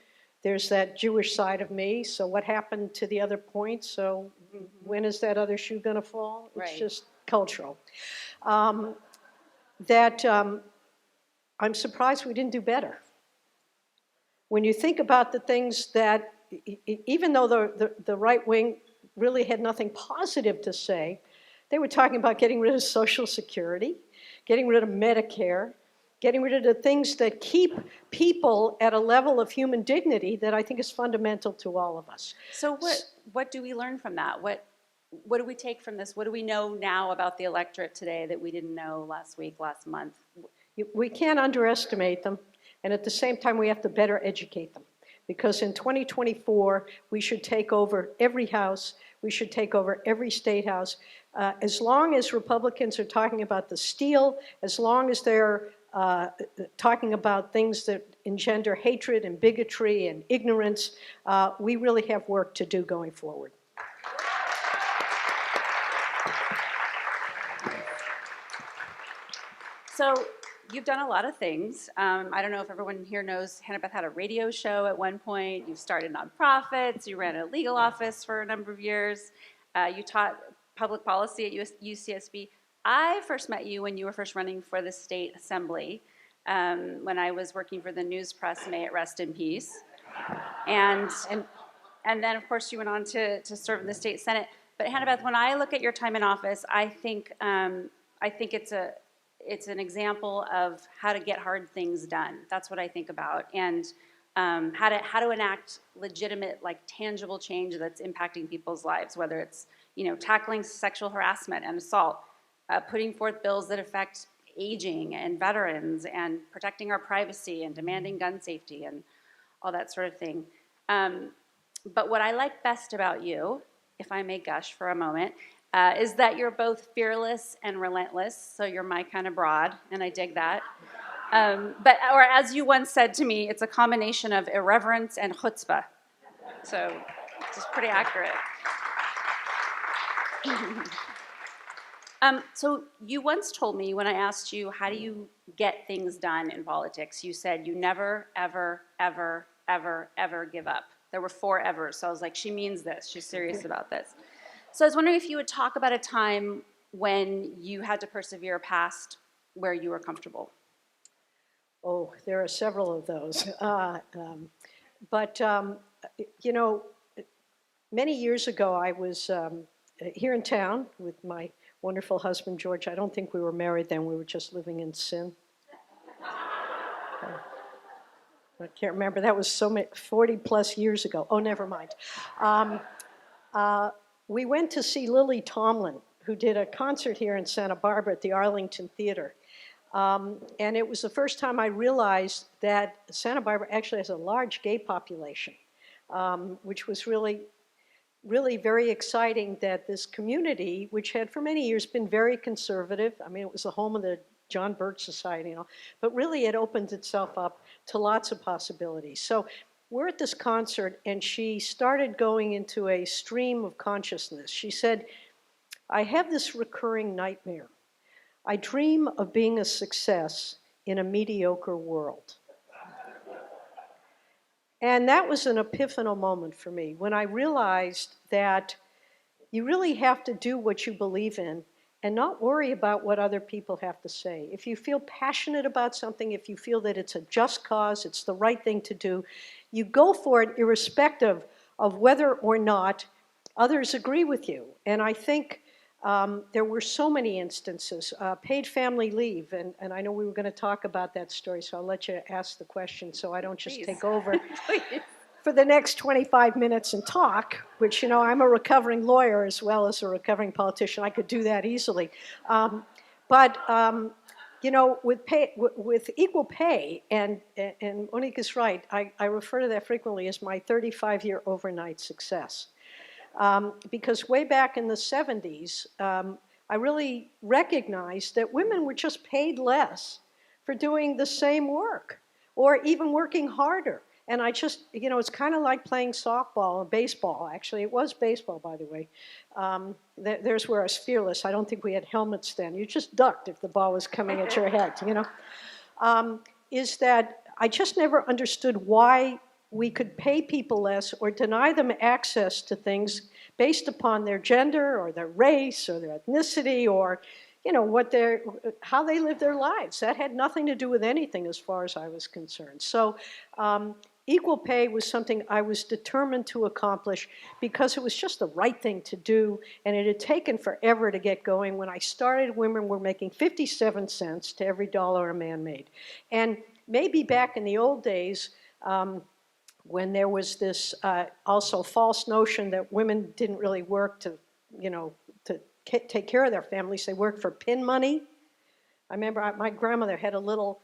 there's that Jewish side of me. So what happened to the other point? So when is that other shoe going to fall? Right. It's just cultural. I'm surprised we didn't do better. When you think about the things that, even though the right wing really had nothing positive to say, they were talking about getting rid of Social Security, getting rid of Medicare, getting rid of the things that keep people at a level of human dignity that I think is fundamental to all of us. So what do we learn from that? What do we take from this? What do we know now about the electorate today that we didn't know last week, last month? We can't underestimate them, and at the same time, we have to better educate them. Because in 2024, we should take over every house, we should take over every state house. As long as Republicans are talking about the steal, as long as they're talking about things that engender hatred and bigotry and ignorance, we really have work to do going forward. So you've done a lot of things. I don't know if everyone here knows Hannah-Beth had a radio show at one point. You've started nonprofits. You ran a legal office for a number of years. You taught public policy at UCSB. I first met you when you were first running for the state assembly, when I was working for the news press. May it rest in peace. And then, of course, you went on to serve in the state senate. But Hannah-Beth, when I look at your time in office, I think it's an example of how to get hard things done. That's what I think about, and how to enact legitimate, like tangible change that's impacting people's lives. Whether it's tackling sexual harassment and assault, putting forth bills that affect aging and veterans, and protecting our privacy and demanding gun safety and all that sort of thing. But what I like best about you, if I may gush for a moment, is that you're both fearless and relentless. So you're my kind of broad, and I dig that. Or as you once said to me, it's a combination of irreverence and chutzpah. So it's pretty accurate. So you once told me when I asked you, how do you get things done in politics? You said you never, ever, ever, ever, ever give up. There were 4 evers. So I was like, she means this. She's serious about this. So I was wondering if you would talk about a time when you had to persevere past where you were comfortable. Oh, there are several of those. Many years ago, I was here in town with my wonderful husband, George. I don't think we were married then. We were just living in sin. I can't remember. That was 40 plus years ago. Oh, never mind. We went to see Lily Tomlin, who did a concert here in Santa Barbara at the Arlington Theater. And it was the first time I realized that Santa Barbara actually has a large gay population, which was really, really very exciting that this community, which had for many years been very conservative, I mean, it was the home of the John Birch Society, but really it opened itself up to lots of possibilities. So we're at this concert, and she started going into a stream of consciousness. She said, I have this recurring nightmare. I dream of being a success in a mediocre world. And that was an epiphanal moment for me when I realized that you really have to do what you believe in and not worry about what other people have to say. If you feel passionate about something, if you feel that it's a just cause, it's the right thing to do, you go for it irrespective of whether or not others agree with you. And I think there were so many instances. Paid family leave, and I know we were going to talk about that story, so I'll let you ask the question so I don't just Please. take over. for the next 25 minutes and talk, which, you know, I'm a recovering lawyer as well as a recovering politician. I could do that easily. You know, with equal pay, and Monique is right, I refer to that frequently as my 35-year overnight success. Because way back in the 70s, I really recognized that women were just paid less for doing the same work, or even working harder. And I just, you know, it's kind of like playing softball or baseball. Actually, it was baseball, by the way. There's where I was fearless. I don't think we had helmets then. You just ducked if the ball was coming at your head, you know. Is that I just never understood why we could pay people less or deny them access to things based upon their gender or their race or their ethnicity or, you know, how they live their lives. That had nothing to do with anything as far as I was concerned. So equal pay was something I was determined to accomplish because it was just the right thing to do, and it had taken forever to get going. When I started, women were making 57 cents to every dollar a man made. And maybe back in the old days, when there was this also false notion that women didn't really work to, you know, to take care of their families, they worked for pin money. I remember my grandmother had a little,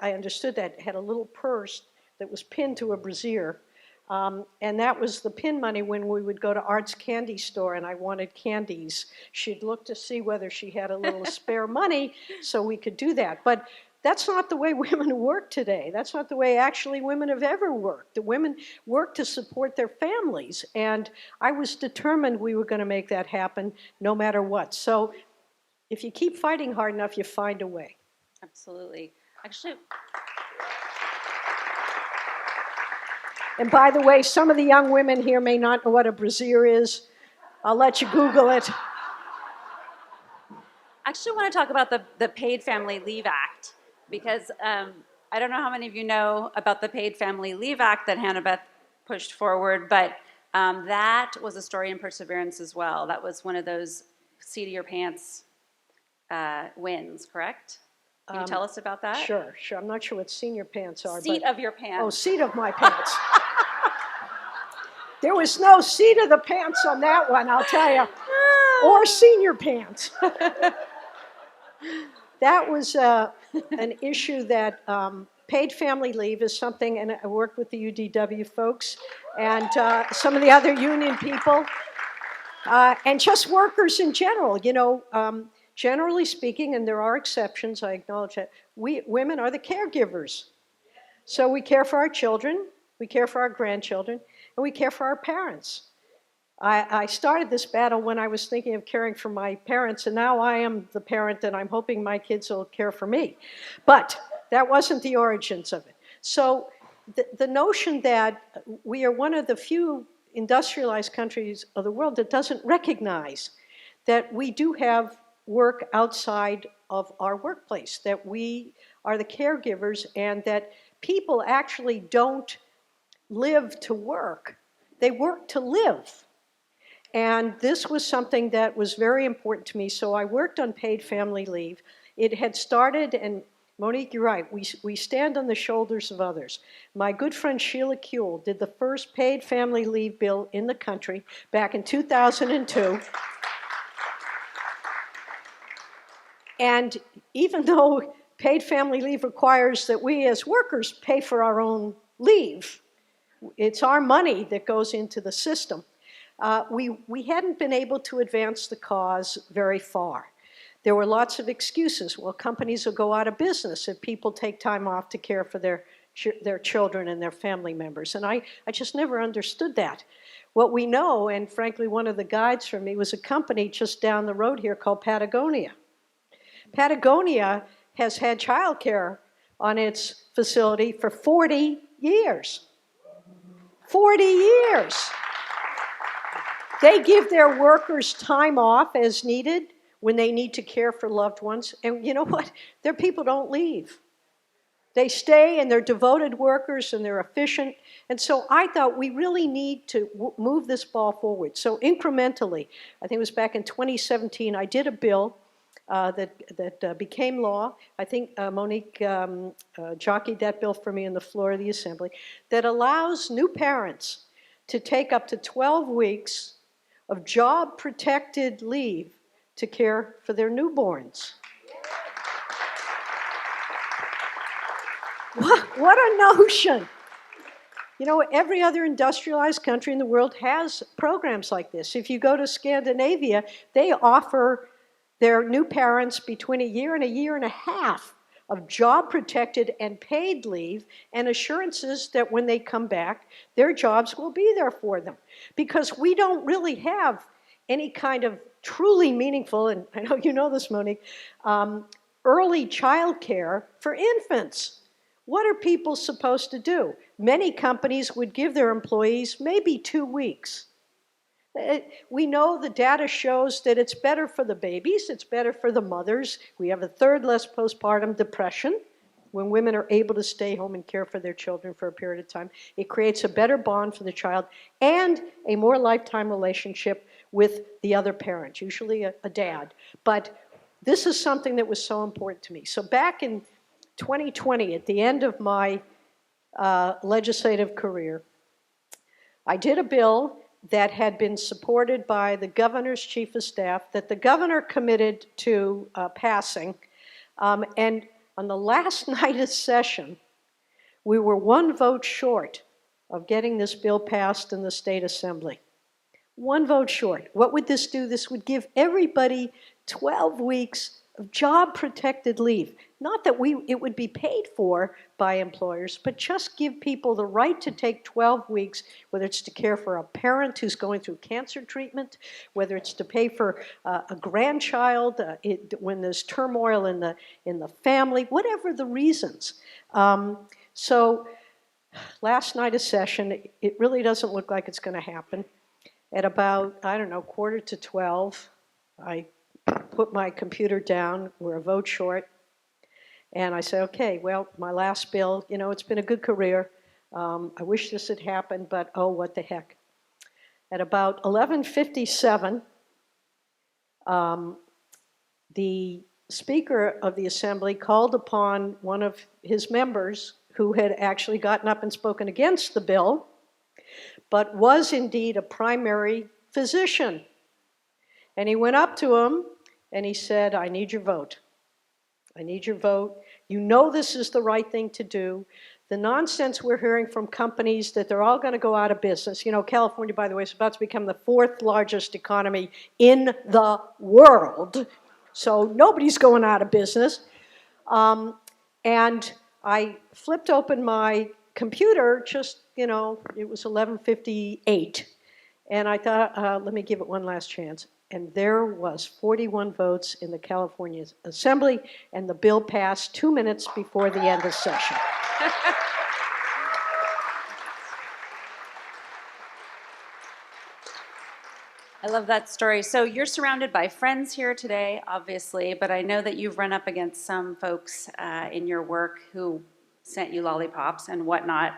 I understood that, had a little purse that was pinned to a brassiere. And that was the pin money when we would go to Art's candy store and I wanted candies. She'd look to see whether she had a little spare money so we could do that. But that's not the way women work today. That's not the way actually women have ever worked. The women work to support their families. And I was determined we were going to make that happen no matter what. So if you keep fighting hard enough, you find a way. Absolutely. Actually, and by the way, some of the young women here may not know what a brassiere is. I'll let you Google it. actually want to talk about the Paid Family Leave Act, because I don't know how many of you know about the Paid Family Leave Act that Hannah-Beth pushed forward, but that was a story in perseverance as well. That was one of those seat of your pants wins, correct? Can you tell us about that? Sure. I'm not sure what senior pants are. Seat of your pants. Oh, seat of my pants. There was no seat of the pants on that one, I'll tell you. Or senior pants. That was an issue that paid family leave is something, and I worked with the UDW folks and some of the other union people, and just workers in general. You know, generally speaking, and there are exceptions, I acknowledge that, women are the caregivers. So we care for our children, we care for our grandchildren, and we care for our parents. I started this battle when I was thinking of caring for my parents, and now I am the parent, and I'm hoping my kids will care for me. But that wasn't the origins of it. So the notion that we are one of the few industrialized countries of the world that doesn't recognize that we do have work outside of our workplace, that we are the caregivers, and that people actually don't live to work. They work to live. And this was something that was very important to me, so I worked on paid family leave. It had started, and Monique, you're right, we stand on the shoulders of others. My good friend Sheila Kuehl did the first paid family leave bill in the country back in 2002. And even though paid family leave requires that we as workers pay for our own leave, it's our money that goes into the system. We hadn't been able to advance the cause very far. There were lots of excuses. Well, companies will go out of business if people take time off to care for their children and their family members. And I just never understood that. What we know, and frankly, one of the guides for me was a company just down the road here called Patagonia. Patagonia has had childcare on its facility for 40 years. 40 years. They give their workers time off as needed when they need to care for loved ones. And you know what? Their people don't leave. They stay, and they're devoted workers, and they're efficient. And so I thought we really need to move this ball forward. So incrementally, I think it was back in 2017, I did a bill that became law. I think Monique jockeyed that bill for me on the floor of the Assembly, that allows new parents to take up to 12 weeks of job-protected leave to care for their newborns. What a notion! You know, every other industrialized country in the world has programs like this. If you go to Scandinavia, they offer their new parents between a year and a half of job-protected and paid leave and assurances that when they come back, their jobs will be there for them. Because we don't really have any kind of truly meaningful, and I know you know this, Monique, early child care for infants. What are people supposed to do? Many companies would give their employees maybe 2 weeks. We know the data shows that it's better for the babies, it's better for the mothers. We have a third less postpartum depression when women are able to stay home and care for their children for a period of time. It creates a better bond for the child and a more lifetime relationship with the other parent, usually a dad. But this is something that was so important to me. So back in 2020, at the end of my legislative career, I did a bill that had been supported by the governor's chief of staff, that the governor committed to passing. And on the last night of session, we were 1 vote short of getting this bill passed in the state assembly. 1 vote short. What would this do? This would give everybody 12 weeks of job-protected leave. Not that it would be paid for by employers, but just give people the right to take 12 weeks, whether it's to care for a parent who's going through cancer treatment, whether it's to pay for a grandchild when there's turmoil in the family, whatever the reasons. So last night of session, it really doesn't look like it's going to happen. At about, I don't know, 11:45, I put my computer down. We're a vote short. And I said, okay, well, my last bill, you know, it's been a good career. I wish this had happened, but oh, what the heck. At about 11:57, the Speaker of the Assembly called upon one of his members who had actually gotten up and spoken against the bill, but was indeed a primary physician. And he went up to him and he said, I need your vote. I need your vote. You know this is the right thing to do. The nonsense we're hearing from companies that they're all going to go out of business. You know, California, by the way, is about to become the 4th largest economy in the world. So nobody's going out of business. And I flipped open my computer just, you know, it was 11:58. And I thought, let me give it one last chance. And there was 41 votes in the California Assembly, and the bill passed 2 minutes before the end of session. I love that story. So you're surrounded by friends here today, obviously, but I know that you've run up against some folks in your work who sent you lollipops and whatnot,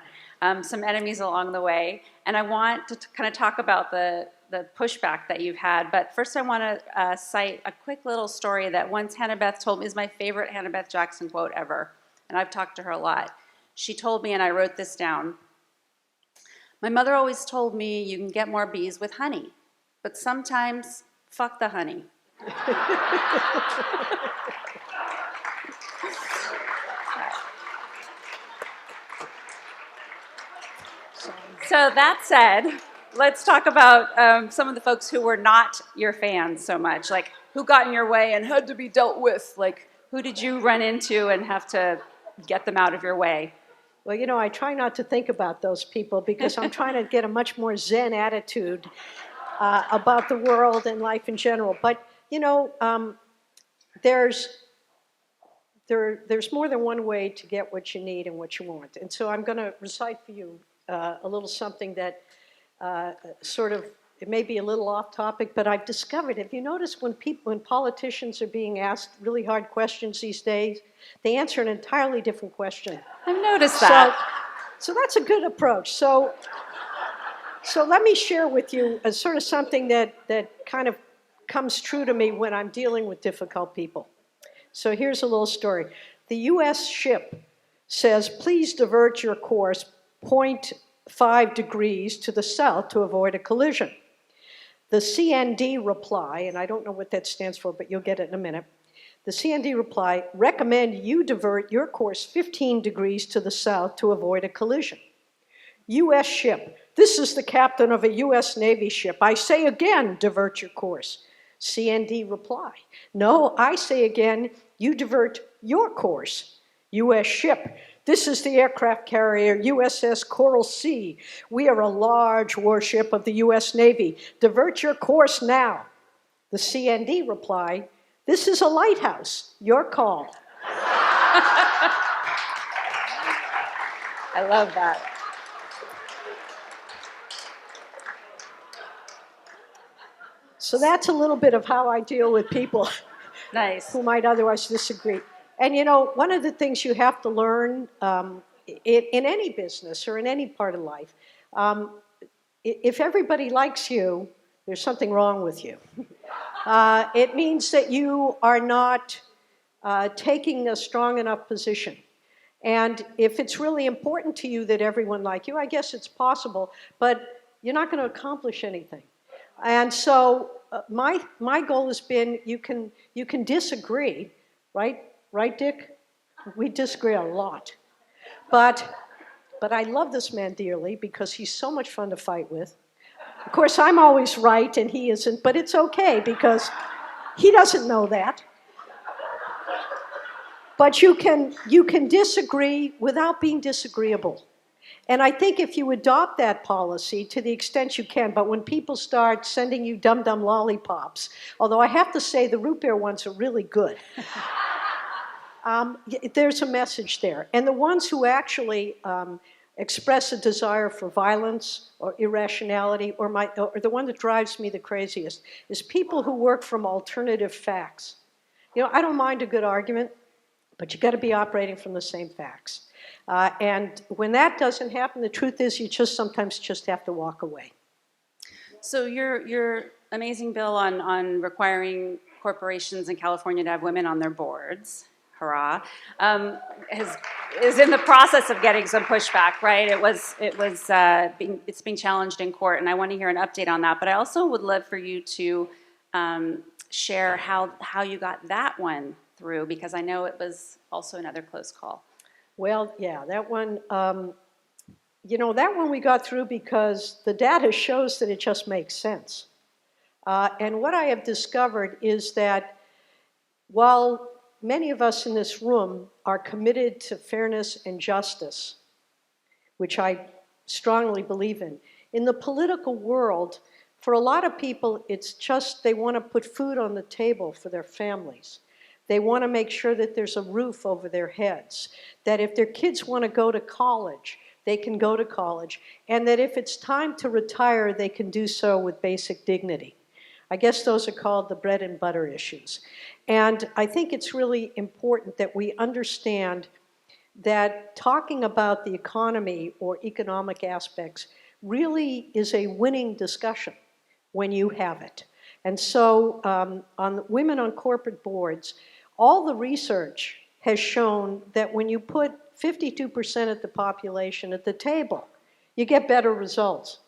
some enemies along the way. And I want to kind of talk about the pushback that you've had. But first I want to cite a quick little story that once Hannah-Beth told me is my favorite Hannah-Beth Jackson quote ever. And I've talked to her a lot. She told me, and I wrote this down, my mother always told me you can get more bees with honey, but sometimes fuck the honey. So that said, let's talk about some of the folks who were not your fans so much, like who got in your way and had to be dealt with. Like, who did you run into and have to get them out of your way? Well, you know, I try not to think about those people because I'm trying to get a much more Zen attitude about the world and life in general. But, you know, there's more than one way to get what you need and what you want. And so I'm going to recite for you a little something that sort of, it may be a little off topic, but I've discovered, have you noticed when politicians are being asked really hard questions these days, they answer an entirely different question. I've noticed that. So that's a good approach. So let me share with you a sort of something that kind of comes true to me when I'm dealing with difficult people. So here's a little story. The US ship says, please divert your course 0.5 degrees to the south to avoid a collision. The CND reply, and I don't know what that stands for, but you'll get it in a minute. The CND reply, recommend you divert your course 15 degrees to the south to avoid a collision. US ship, this is the captain of a US Navy ship. I say again, divert your course. CND reply, no, I say again, you divert your course. US ship, this is the aircraft carrier USS Coral Sea. We are a large warship of the US Navy. Divert your course now. The CND reply, this is a lighthouse. Your call. I love that. So that's a little bit of how I deal with people Nice. who might otherwise disagree. And you know, one of the things you have to learn in any business or in any part of life, if everybody likes you, there's something wrong with you. It means that you are not taking a strong enough position. And if it's really important to you that everyone like you, I guess it's possible, but you're not going to accomplish anything. And so my goal has been, you can disagree, right? Right, Dick? We disagree a lot. But I love this man dearly because he's so much fun to fight with. Of course, I'm always right and he isn't, but it's okay because he doesn't know that. But you can disagree without being disagreeable. And I think if you adopt that policy to the extent you can, but when people start sending you dum-dum lollipops, although I have to say the root beer ones are really good, there's a message there. And the ones who actually express a desire for violence or irrationality, or the one that drives me the craziest, is people who work from alternative facts. You know, I don't mind a good argument, but you got to be operating from the same facts. And when that doesn't happen, the truth is you sometimes just have to walk away. So your amazing bill on requiring corporations in California to have women on their boards, hurrah, is in the process of getting some pushback, right? It's being challenged in court, and I want to hear an update on that. But I also would love for you to share how you got that one through, because I know it was also another close call. Well, yeah, that one, that one we got through because the data shows that it just makes sense. And what I have discovered is that while many of us in this room are committed to fairness and justice, which I strongly believe in the political world, for a lot of people, it's just they want to put food on the table for their families. They want to make sure that there's a roof over their heads, that if their kids want to go to college, they can go to college, and that if it's time to retire, they can do so with basic dignity. I guess those are called the bread and butter issues. And I think it's really important that we understand that talking about the economy or economic aspects really is a winning discussion when you have it. And so on women on corporate boards, all the research has shown that when you put 52% of the population at the table, you get better results.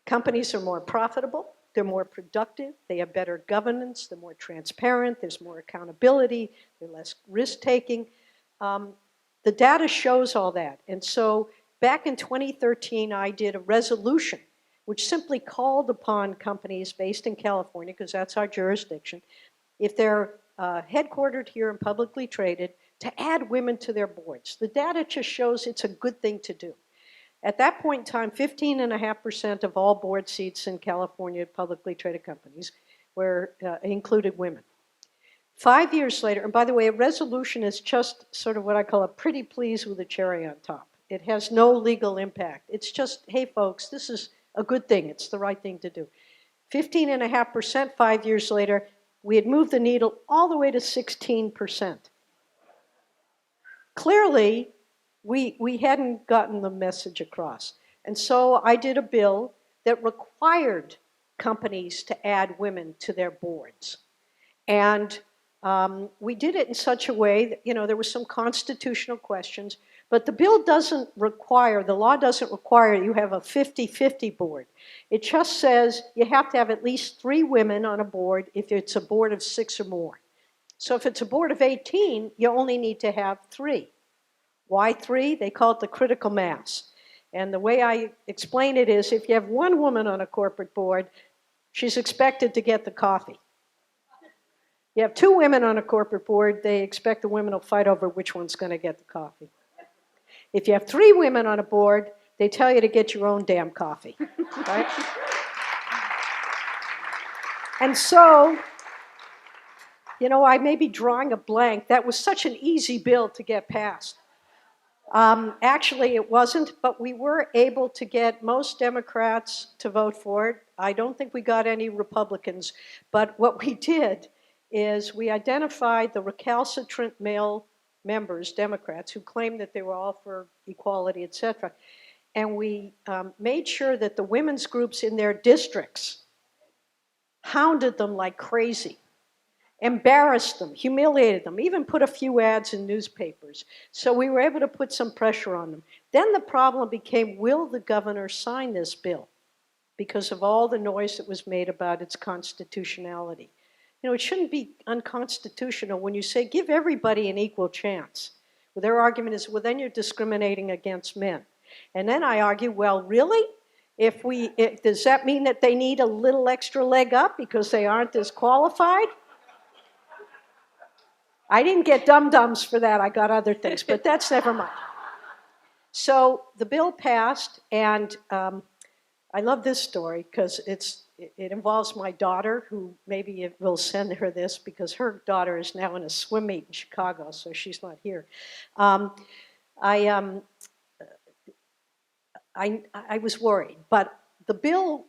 Companies are more profitable, they're more productive, they have better governance, they're more transparent, there's more accountability, they're less risk-taking. The data shows all that. And so back in 2013, I did a resolution which simply called upon companies based in California, because that's our jurisdiction, if they're headquartered here and publicly traded, to add women to their boards. The data just shows it's a good thing to do. At that point in time, 15.5% of all board seats in California publicly traded companies included women. 5 years later, and by the way, a resolution is just sort of what I call a pretty please with a cherry on top. It has no legal impact. It's just, hey folks, this is a good thing. It's the right thing to do. 15.5%, 5 years later, we had moved the needle all the way to 16%. Clearly, we hadn't gotten the message across. And so I did a bill that required companies to add women to their boards. And we did it in such a way that, there were some constitutional questions, but the bill doesn't require, the law doesn't require you have a 50-50 board. It just says you have to have at least 3 women on a board if it's a board of 6 or more. So if it's a board of 18, you only need to have 3. Why 3? They call it the critical mass. And the way I explain it is if you have 1 woman on a corporate board, she's expected to get the coffee. You have 2 women on a corporate board, they expect the women will fight over which one's going to get the coffee. If you have 3 women on a board, they tell you to get your own damn coffee, right? And so, I may be drawing a blank. That was such an easy bill to get passed. Actually, it wasn't, but we were able to get most Democrats to vote for it. I don't think we got any Republicans, but what we did is we identified the recalcitrant male members, Democrats, who claimed that they were all for equality, etc. And we made sure that the women's groups in their districts hounded them like crazy, embarrassed them, humiliated them, even put a few ads in newspapers. So we were able to put some pressure on them. Then the problem became, will the governor sign this bill? Because of all the noise that was made about its constitutionality. It shouldn't be unconstitutional when you say give everybody an equal chance. Well, their argument is, well, then you're discriminating against men. And then I argue, well, really? Does that mean that they need a little extra leg up because they aren't as qualified? I didn't get dum-dums for that. I got other things, but that's never mind. So the bill passed, and I love this story because it involves my daughter, who maybe it will send her this because her daughter is now in a swim meet in Chicago, so she's not here. I was worried, but the bill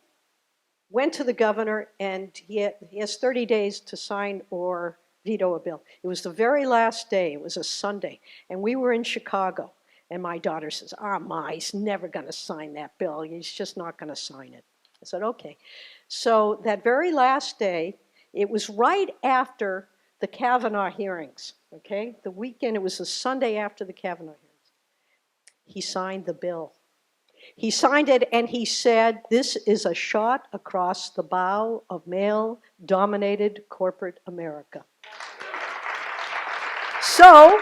went to the governor, and he has 30 days to sign or veto a bill. It was the very last day. It was a Sunday, and we were in Chicago, and my daughter says, Ma, he's never going to sign that bill. He's just not going to sign it. I said, okay. So that very last day, it was right after the Kavanaugh hearings, okay? The weekend, it was the Sunday after the Kavanaugh hearings. He signed the bill. He signed it, and he said, this is a shot across the bow of male-dominated corporate America. So,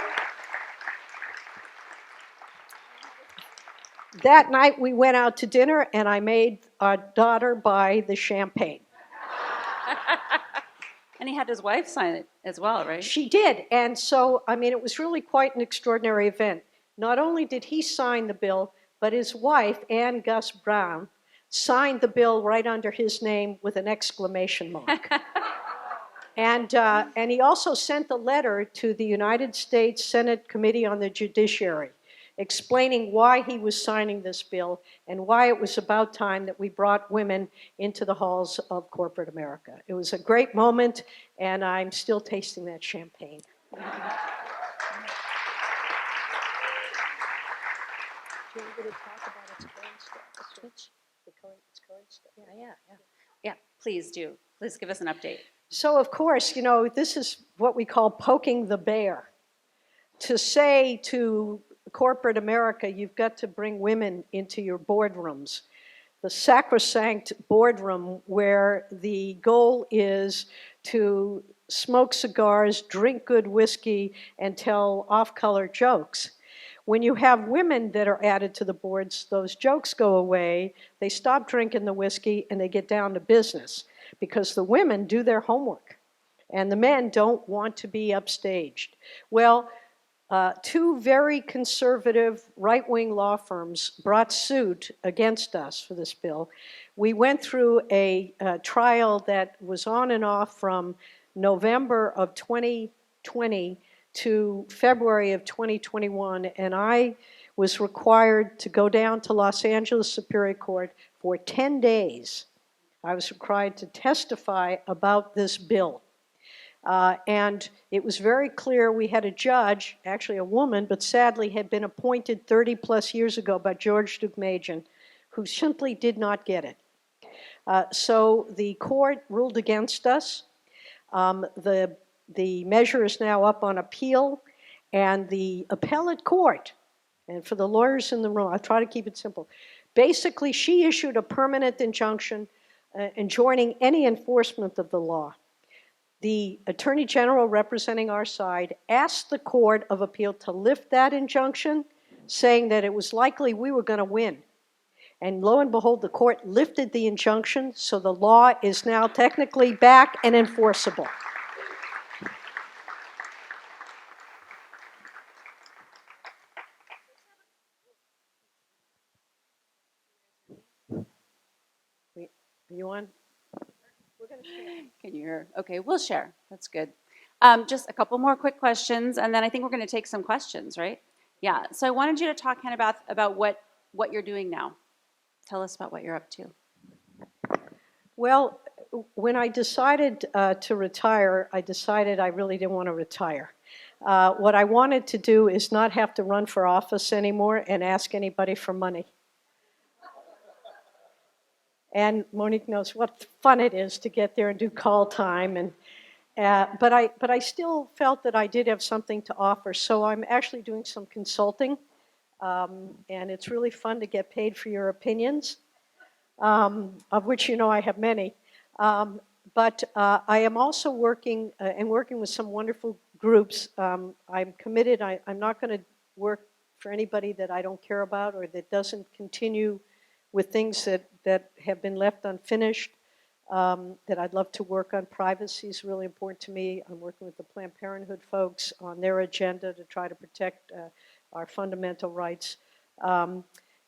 that night we went out to dinner, and I made our daughter buy the champagne. And he had his wife sign it as well, right? She did, and so, it was really quite an extraordinary event. Not only did he sign the bill, but his wife, Ann Gus Brown, signed the bill right under his name with an exclamation mark. And he also sent a letter to the United States Senate Committee on the Judiciary, explaining why he was signing this bill and why it was about time that we brought women into the halls of corporate America. It was a great moment, and I'm still tasting that champagne. Do you want me to talk about its current status? Its current status? Yeah, please do. Please give us an update. So, of course, this is what we call poking the bear. To say to corporate America, you've got to bring women into your boardrooms. The sacrosanct boardroom where the goal is to smoke cigars, drink good whiskey, and tell off-color jokes. When you have women that are added to the boards, those jokes go away, they stop drinking the whiskey, and they get down to business because the women do their homework, and the men don't want to be upstaged. Well, 2 very conservative right-wing law firms brought suit against us for this bill. We went through a trial that was on and off from November of 2020 to February of 2021, and I was required to go down to Los Angeles Superior Court for 10 days. I was required to testify about this bill. And it was very clear we had a judge, actually a woman, but sadly had been appointed 30 plus years ago by George Deukmejian, who simply did not get it. So the court ruled against us. The measure is now up on appeal, and the appellate court, and for the lawyers in the room, I'll try to keep it simple. Basically, she issued a permanent injunction enjoining any enforcement of the law. The Attorney General representing our side asked the Court of Appeal to lift that injunction, saying that it was likely we were going to win. And lo and behold, the court lifted the injunction, so the law is now technically back and enforceable. Are you on? We're going to share. Can you hear? Okay, we'll share. That's good. Just a couple more quick questions, and then I think we're going to take some questions, right? Yeah. So I wanted you to talk, Hannah-Beth, about what you're doing now. Tell us about what you're up to. Well, when I decided to retire, I decided I really didn't want to retire. What I wanted to do is not have to run for office anymore and ask anybody for money. And Monique knows what fun it is to get there and do call time. And but I still felt that I did have something to offer. So I'm actually doing some consulting, and it's really fun to get paid for your opinions, of which you know I have many. But I am also working with some wonderful groups. I'm committed. I'm not going to work for anybody that I don't care about or that doesn't continue with things that have been left unfinished, that I'd love to work on. Privacy is really important to me. I'm working with the Planned Parenthood folks on their agenda to try to protect our fundamental rights. And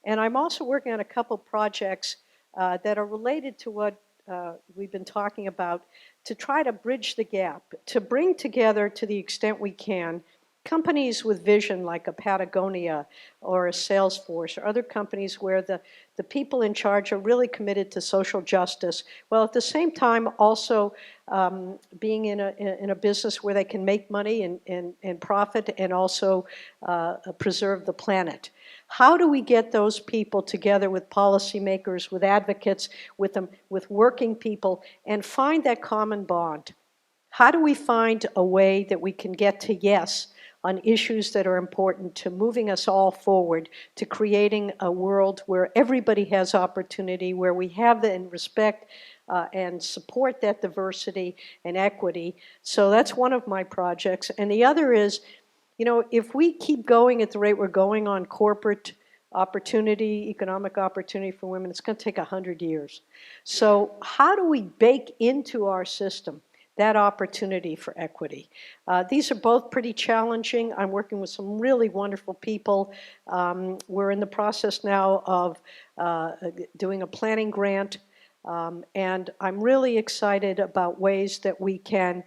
I'm also working on a couple projects that are related to what we've been talking about, to try to bridge the gap, to bring together, to the extent we can, companies with vision like a Patagonia or a Salesforce or other companies where the people in charge are really committed to social justice, while at the same time also being in a business where they can make money and profit and also preserve the planet. How do we get those people together with policymakers, with advocates, with working people, and find that common bond? How do we find a way that we can get to yes on issues that are important to moving us all forward, to creating a world where everybody has opportunity, where we have and respect and support that diversity and equity? So that's one of my projects. And the other is, you know, if we keep going at the rate we're going on corporate opportunity, economic opportunity for women, it's going to take 100 years. So how do we bake into our system that opportunity for equity? These are both pretty challenging. I'm working with some really wonderful people. We're in the process now of doing a planning grant, and I'm really excited about ways that we can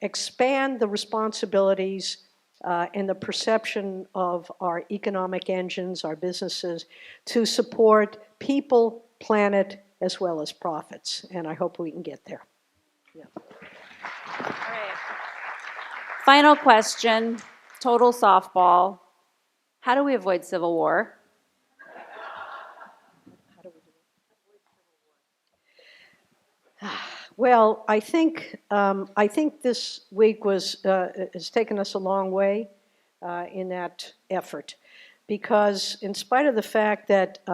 expand the responsibilities and the perception of our economic engines, our businesses, to support people, planet, as well as profits. And I hope we can get there. Yeah. All right. Final question, total softball. How do we avoid civil war? How do we do it? Well, I think this week has taken us a long way in that effort, because in spite of the fact that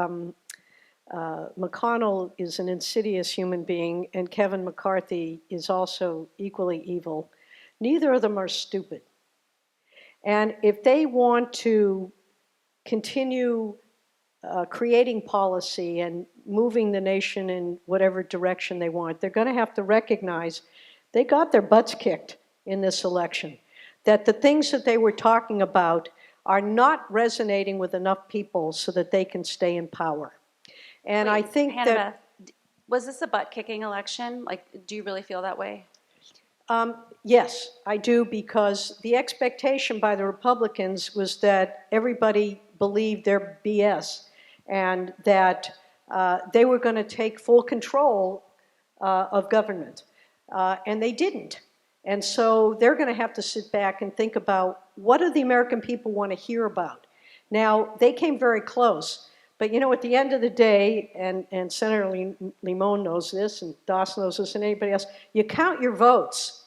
McConnell is an insidious human being and Kevin McCarthy is also equally evil, neither of them are stupid. And if they want to continue creating policy and moving the nation in whatever direction they want, they're going to have to recognize they got their butts kicked in this election, that the things that they were talking about are not resonating with enough people so that they can stay in power. And Wait, I think Hannah-Beth, was this a butt-kicking election? Like, do you really feel that way? Yes, I do, because the expectation by the Republicans was that everybody believed their BS and that they were going to take full control of government, and they didn't. And so they're going to have to sit back and think about, what do the American people want to hear about? Now, they came very close, But you know, at the end of the day, and Senator Limon knows this, and Doss knows this, and anybody else, you count your votes.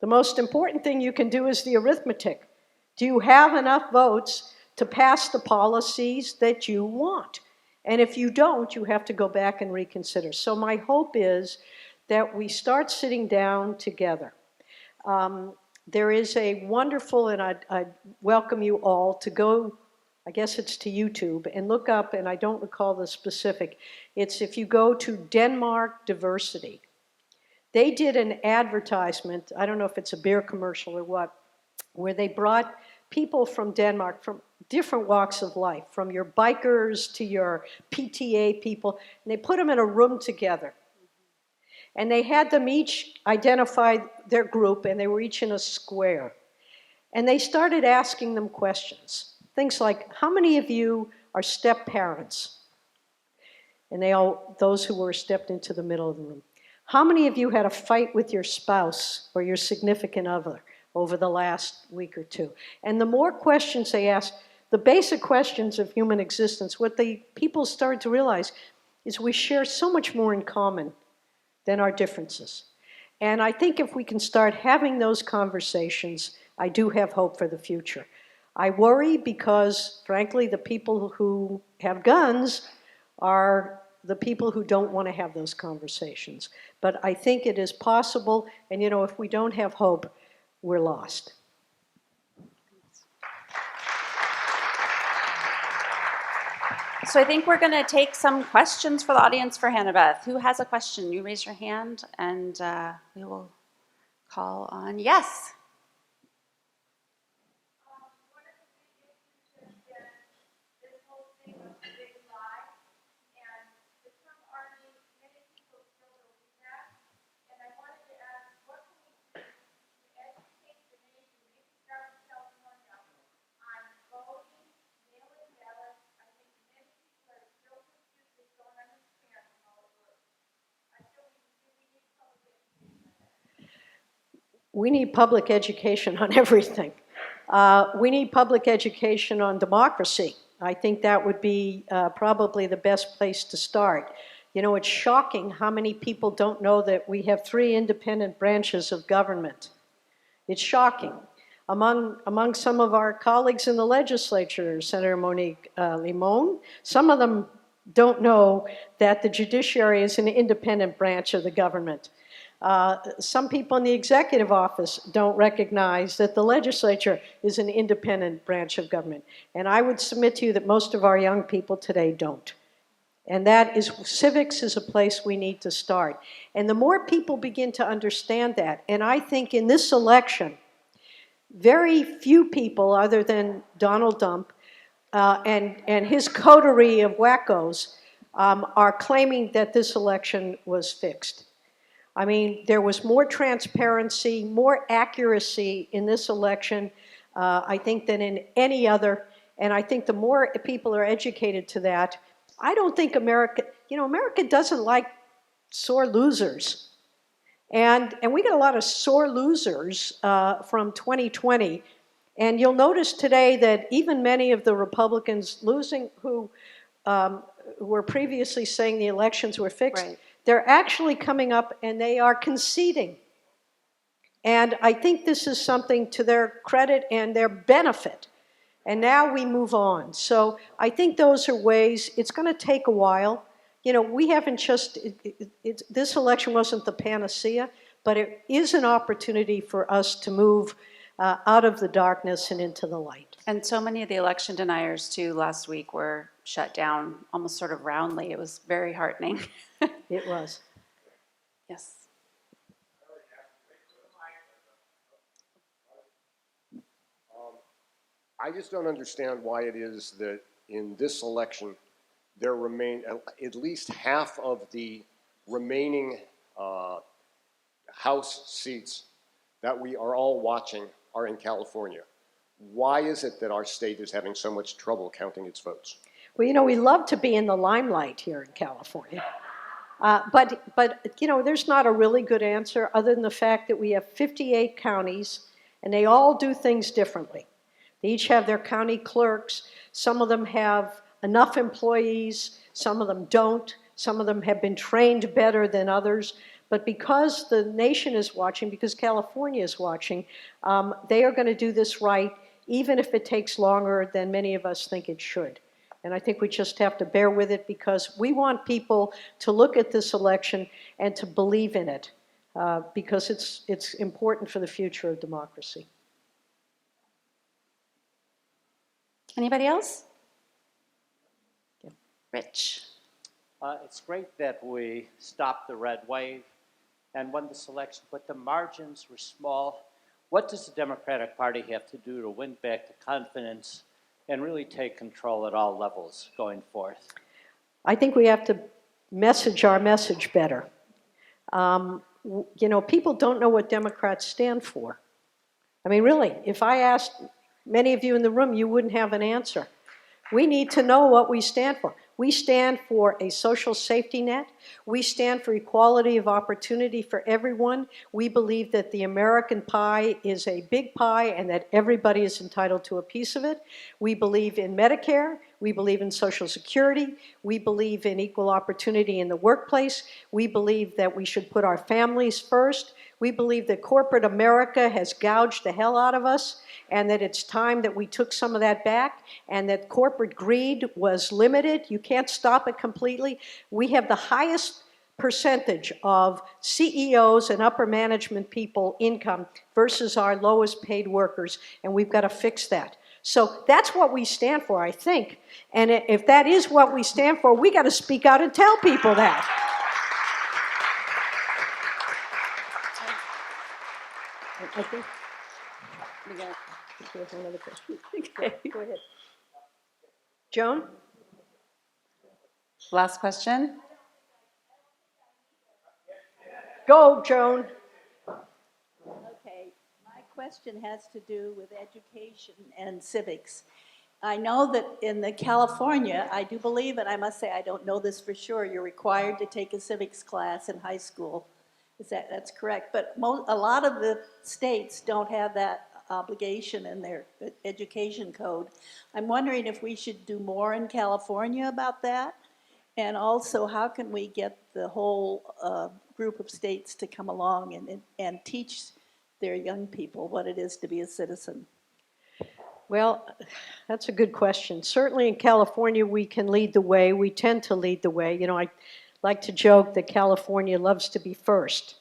The most important thing you can do is the arithmetic. Do you have enough votes to pass the policies that you want? And if you don't, you have to go back and reconsider. So my hope is that we start sitting down together. There is a wonderful, and I'd welcome you all to go, I guess it's to YouTube, and look up, and I don't recall the specific, it's if you go to Denmark Diversity. They did an advertisement, I don't know if it's a beer commercial or what, where they brought people from Denmark, from different walks of life, from your bikers to your PTA people, and they put them in a room together. And they had them each identify their group, and they were each in a square. And they started asking them questions. Things like, how many of you are step parents? And those who were stepped into the middle of the room. How many of you had a fight with your spouse or your significant other over the last week or two? And the more questions they asked, the basic questions of human existence, what the people started to realize is we share so much more in common than our differences. And I think if we can start having those conversations, I do have hope for the future. I worry because, frankly, the people who have guns are the people who don't want to have those conversations. But I think it is possible, and you know, if we don't have hope, we're lost. So I think we're going to take some questions for the audience for Hannah-Beth. Who has a question? You raise your hand, and we will call on. Yes. We need public education on everything. We need public education on democracy. I think that would be probably the best place to start. You know, it's shocking how many people don't know that we have 3 independent branches of government. It's shocking. Among some of our colleagues in the legislature, Senator Monique Limon, some of them don't know that the judiciary is an independent branch of the government. Some people in the executive office don't recognize that the legislature is an independent branch of government. And I would submit to you that most of our young people today don't. And that is, civics is a place we need to start. And the more people begin to understand that, and I think in this election, very few people other than Donald Trump and his coterie of wackos are claiming that this election was fixed. I mean, there was more transparency, more accuracy in this election, I think, than in any other. And I think the more people are educated to that, I don't think America doesn't like sore losers. And we got a lot of sore losers from 2020. And you'll notice today that even many of the Republicans losing who were previously saying the elections were fixed, right, they're actually coming up and they are conceding. And I think this is something to their credit and their benefit. And now we move on. So I think those are ways. It's going to take a while. You know, we haven't just, this election wasn't the panacea, but it is an opportunity for us to move out of the darkness and into the light. And so many of the election deniers, too, last week were shut down almost sort of roundly. It was very heartening. It was. Yes. I just don't understand why it is that in this election there remain at least half of the remaining House seats that we are all watching are in California. Why is it that our state is having so much trouble counting its votes? Well, you know, we love to be in the limelight here in California. But you know, there's not a really good answer other than the fact that we have 58 counties, and they all do things differently. They each have their county clerks. Some of them have enough employees, some of them don't, some of them have been trained better than others. But because the nation is watching, because California is watching, they are going to do this right, even if it takes longer than many of us think it should. And I think we just have to bear with it, because we want people to look at this election and to believe in it, because it's important for the future of democracy. Anybody else? Yeah. Rich. It's great that we stopped the red wave and won this election, but the margins were small. What does the Democratic Party have to do to win back the confidence and really take control at all levels going forth? I think we have to message our message better. You know, people don't know what Democrats stand for. I mean, really, if I asked many of you in the room, you wouldn't have an answer. We need to know what we stand for. We stand for a social safety net. We stand for equality of opportunity for everyone. We believe that the American pie is a big pie and that everybody is entitled to a piece of it. We believe in Medicare. We believe in Social Security. We believe in equal opportunity in the workplace. We believe that we should put our families first. We believe that corporate America has gouged the hell out of us, and that it's time that we took some of that back, and that corporate greed was limited. You can't stop it completely. We have the highest percentage of CEOs and upper management people income versus our lowest paid workers, and we've got to fix that. So that's what we stand for, I think. And if that is what we stand for, we got to speak out and tell people that. I think there's another question. Okay, go ahead. Joan? Last question. Go, Joan. Okay, my question has to do with education and civics. I know that in California, I do believe, and I must say I don't know this for sure, you're required to take a civics class in high school. That's correct, but a lot of the states don't have that obligation in their education code. I'm wondering if we should do more in California about that, and also how can we get the whole group of states to come along and teach their young people what it is to be a citizen? Well, that's a good question. Certainly in California, we can lead the way. We tend to lead the way. You know, I like to joke that California loves to be first.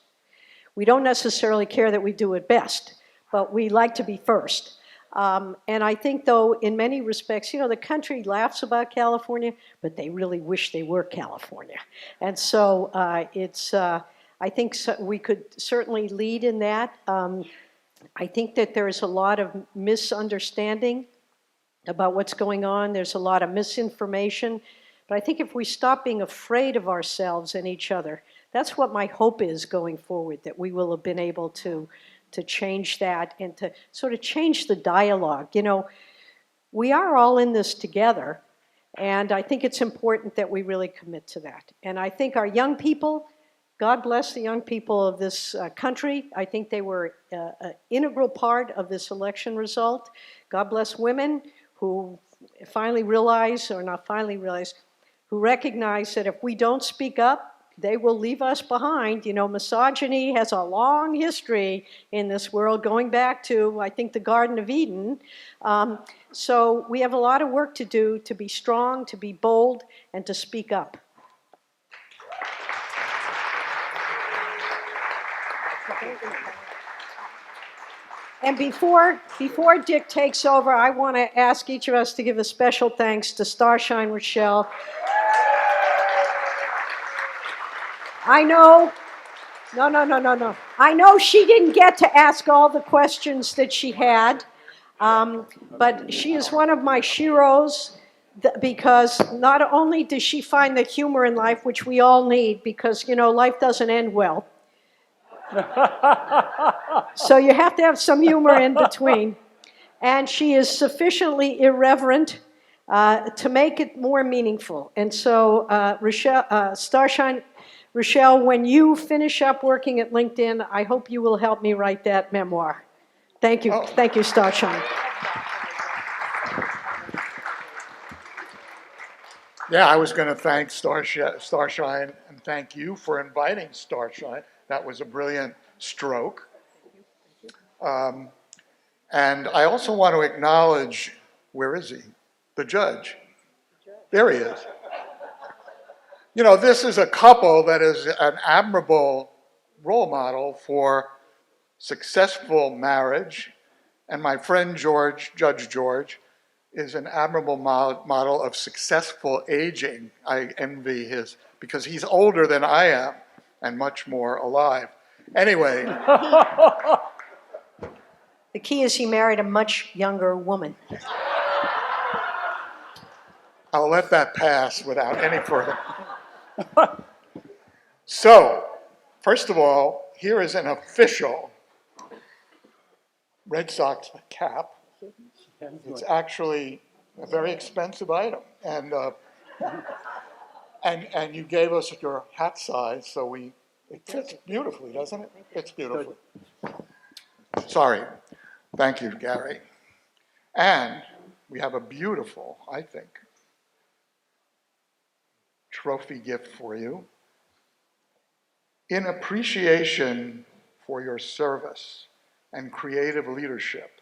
We don't necessarily care that we do it best, but we like to be first. And I think, though, in many respects, you know, the country laughs about California, but they really wish they were California. And so I think we could certainly lead in that. I think that there is a lot of misunderstanding about what's going on. There's a lot of misinformation. But I think if we stop being afraid of ourselves and each other, that's what my hope is going forward, that we will have been able to change that and to sort of change the dialogue. You know, we are all in this together, and I think it's important that we really commit to that. And I think our young people, God bless the young people of this country. I think they were an integral part of this election result. God bless women who finally realize, or not finally realize, who recognize that if we don't speak up, they will leave us behind. You know, misogyny has a long history in this world, going back to, I think, the Garden of Eden. So we have a lot of work to do to be strong, to be bold, and to speak up. And before Dick takes over, I want to ask each of us to give a special thanks to Starshine Rochelle. I know, no. I know she didn't get to ask all the questions that she had, but she is one of my sheroes because not only does she find the humor in life, which we all need, because, you know, life doesn't end well. So you have to have some humor in between. And she is sufficiently irreverent to make it more meaningful. And so, Starshine, Rochelle, when you finish up working at LinkedIn, I hope you will help me write that memoir. Thank you. Thank you, Starshine. Yeah, I was going to thank Starshine and thank you for inviting Starshine. That was a brilliant stroke. And I also want to acknowledge, where is he? The judge. There he is. You know, this is a couple that is an admirable role model for successful marriage. And my friend George, Judge George, is an admirable model of successful aging. I envy his, because he's older than I am and much more alive. Anyway. The key is he married a much younger woman. I'll let that pass without any further. So, first of all, here is an official Red Sox cap. It's actually a very expensive item, and you gave us your hat size, so it fits beautifully, doesn't it? Fits beautifully. Sorry. Thank you, Gary. And we have a beautiful, I think, trophy gift for you. In appreciation for your service and creative leadership,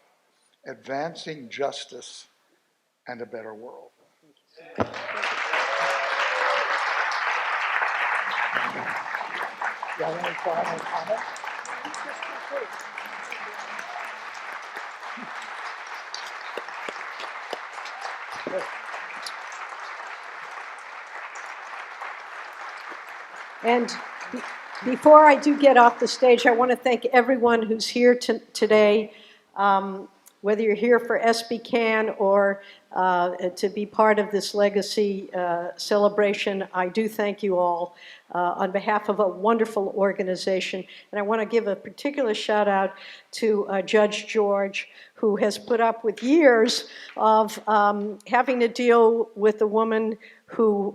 advancing justice and a better world. You have any final comments? And before I do get off the stage, I want to thank everyone who's here today, whether you're here for SBCAN or to be part of this legacy celebration. I do thank you all on behalf of a wonderful organization. And I want to give a particular shout out to Judge George, who has put up with years of having to deal with a woman who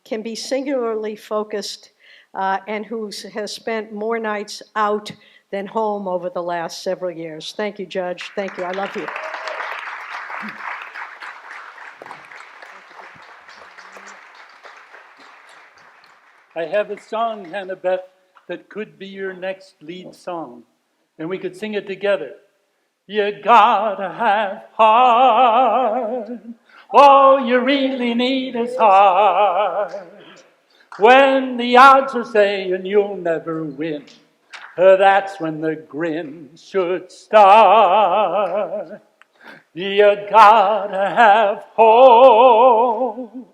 can be singularly focused and who has spent more nights out than home over the last several years. Thank you, Judge. Thank you. I love you. I have a song, Hannah-Beth, that could be your next lead song, and we could sing it together. You gotta have heart. All you really need is heart. When the odds are saying you'll never win, that's when the grin should start. You gotta have hope.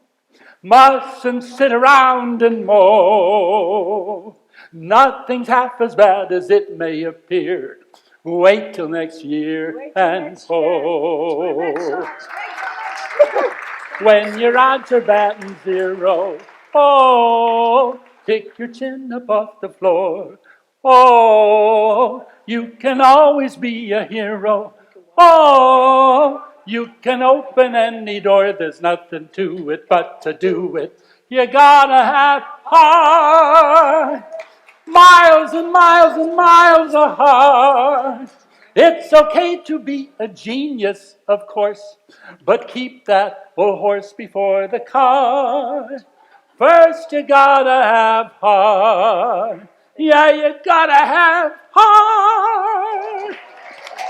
Mustn't sit around and mope. Nothing's half as bad as it may appear. Wait till next year and hope. When your odds are batting 0, oh, pick your chin up off the floor. Oh, you can always be a hero. Oh, you can open any door. There's nothing to it but to do it. You gotta have heart. Miles and miles and miles of heart. It's okay to be a genius, of course, but keep that old horse before the cart. First you gotta have heart. Yeah, you gotta have heart.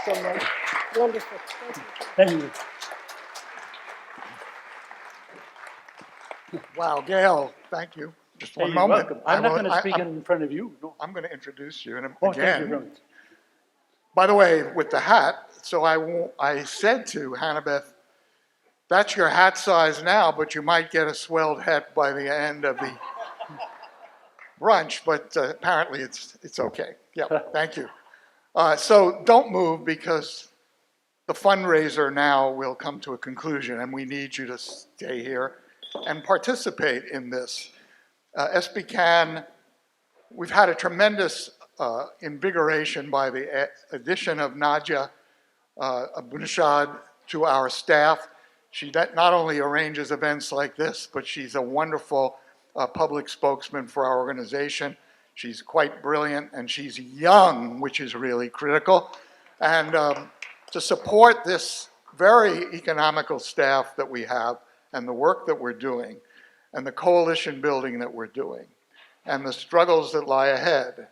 So much. Wonderful. Thank you. Wow, Gail, thank you. Just one Hey, moment. welcome. I'm not going to speak in front of you. No. I'm going to introduce you Oh, thank you very again. much. By the way, with the hat, so I said to Hannah-Beth, that's your hat size now, but you might get a swelled hat by the end of the brunch, but apparently it's okay. Yeah, thank you. So don't move, because the fundraiser now will come to a conclusion, and we need you to stay here and participate in this. SBCAN, we've had a tremendous invigoration by the addition of Nadia Abunashad to our staff. She not only arranges events like this, but she's a wonderful public spokesman for our organization. She's quite brilliant, and she's young, which is really critical. And to support this very economical staff that we have and the work that we're doing, and the coalition building that we're doing, and the struggles that lie ahead,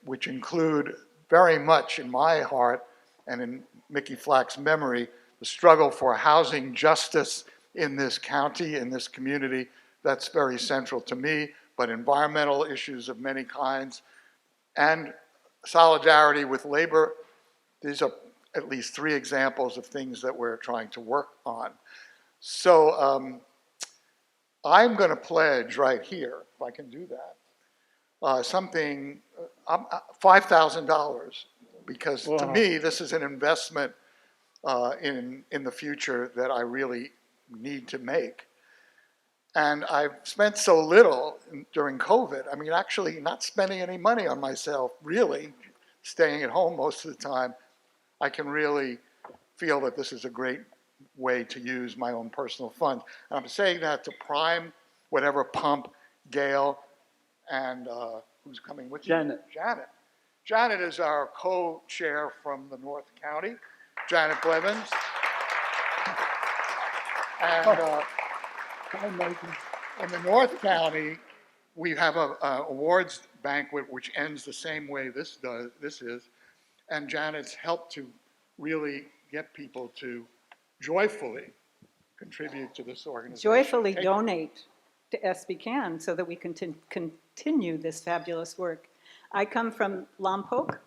which include very much in my heart and in Mickey Flack's memory, the struggle for housing justice in this county, in this community. That's very central to me, but environmental issues of many kinds, and solidarity with labor. These are at least 3 examples of things that we're trying to work on. So I'm going to pledge right here, if I can do that, something, $5,000, because to me, this is an investment in the future that I really need to make. And I've spent so little during COVID. I mean, actually not spending any money on myself, really, staying at home most of the time. I can really feel that this is a great way to use my own personal funds. And I'm saying that to prime whatever pump, Gail, and who's coming with you? Janet. Janet is our co-chair from the North County, Janet Blevins. And in the North County, we have an awards banquet which ends the same way this is, and Janet's helped to really get people to joyfully contribute to this organization. Joyfully donate to SBCAN so that we can continue this fabulous work. I come from Lompoc,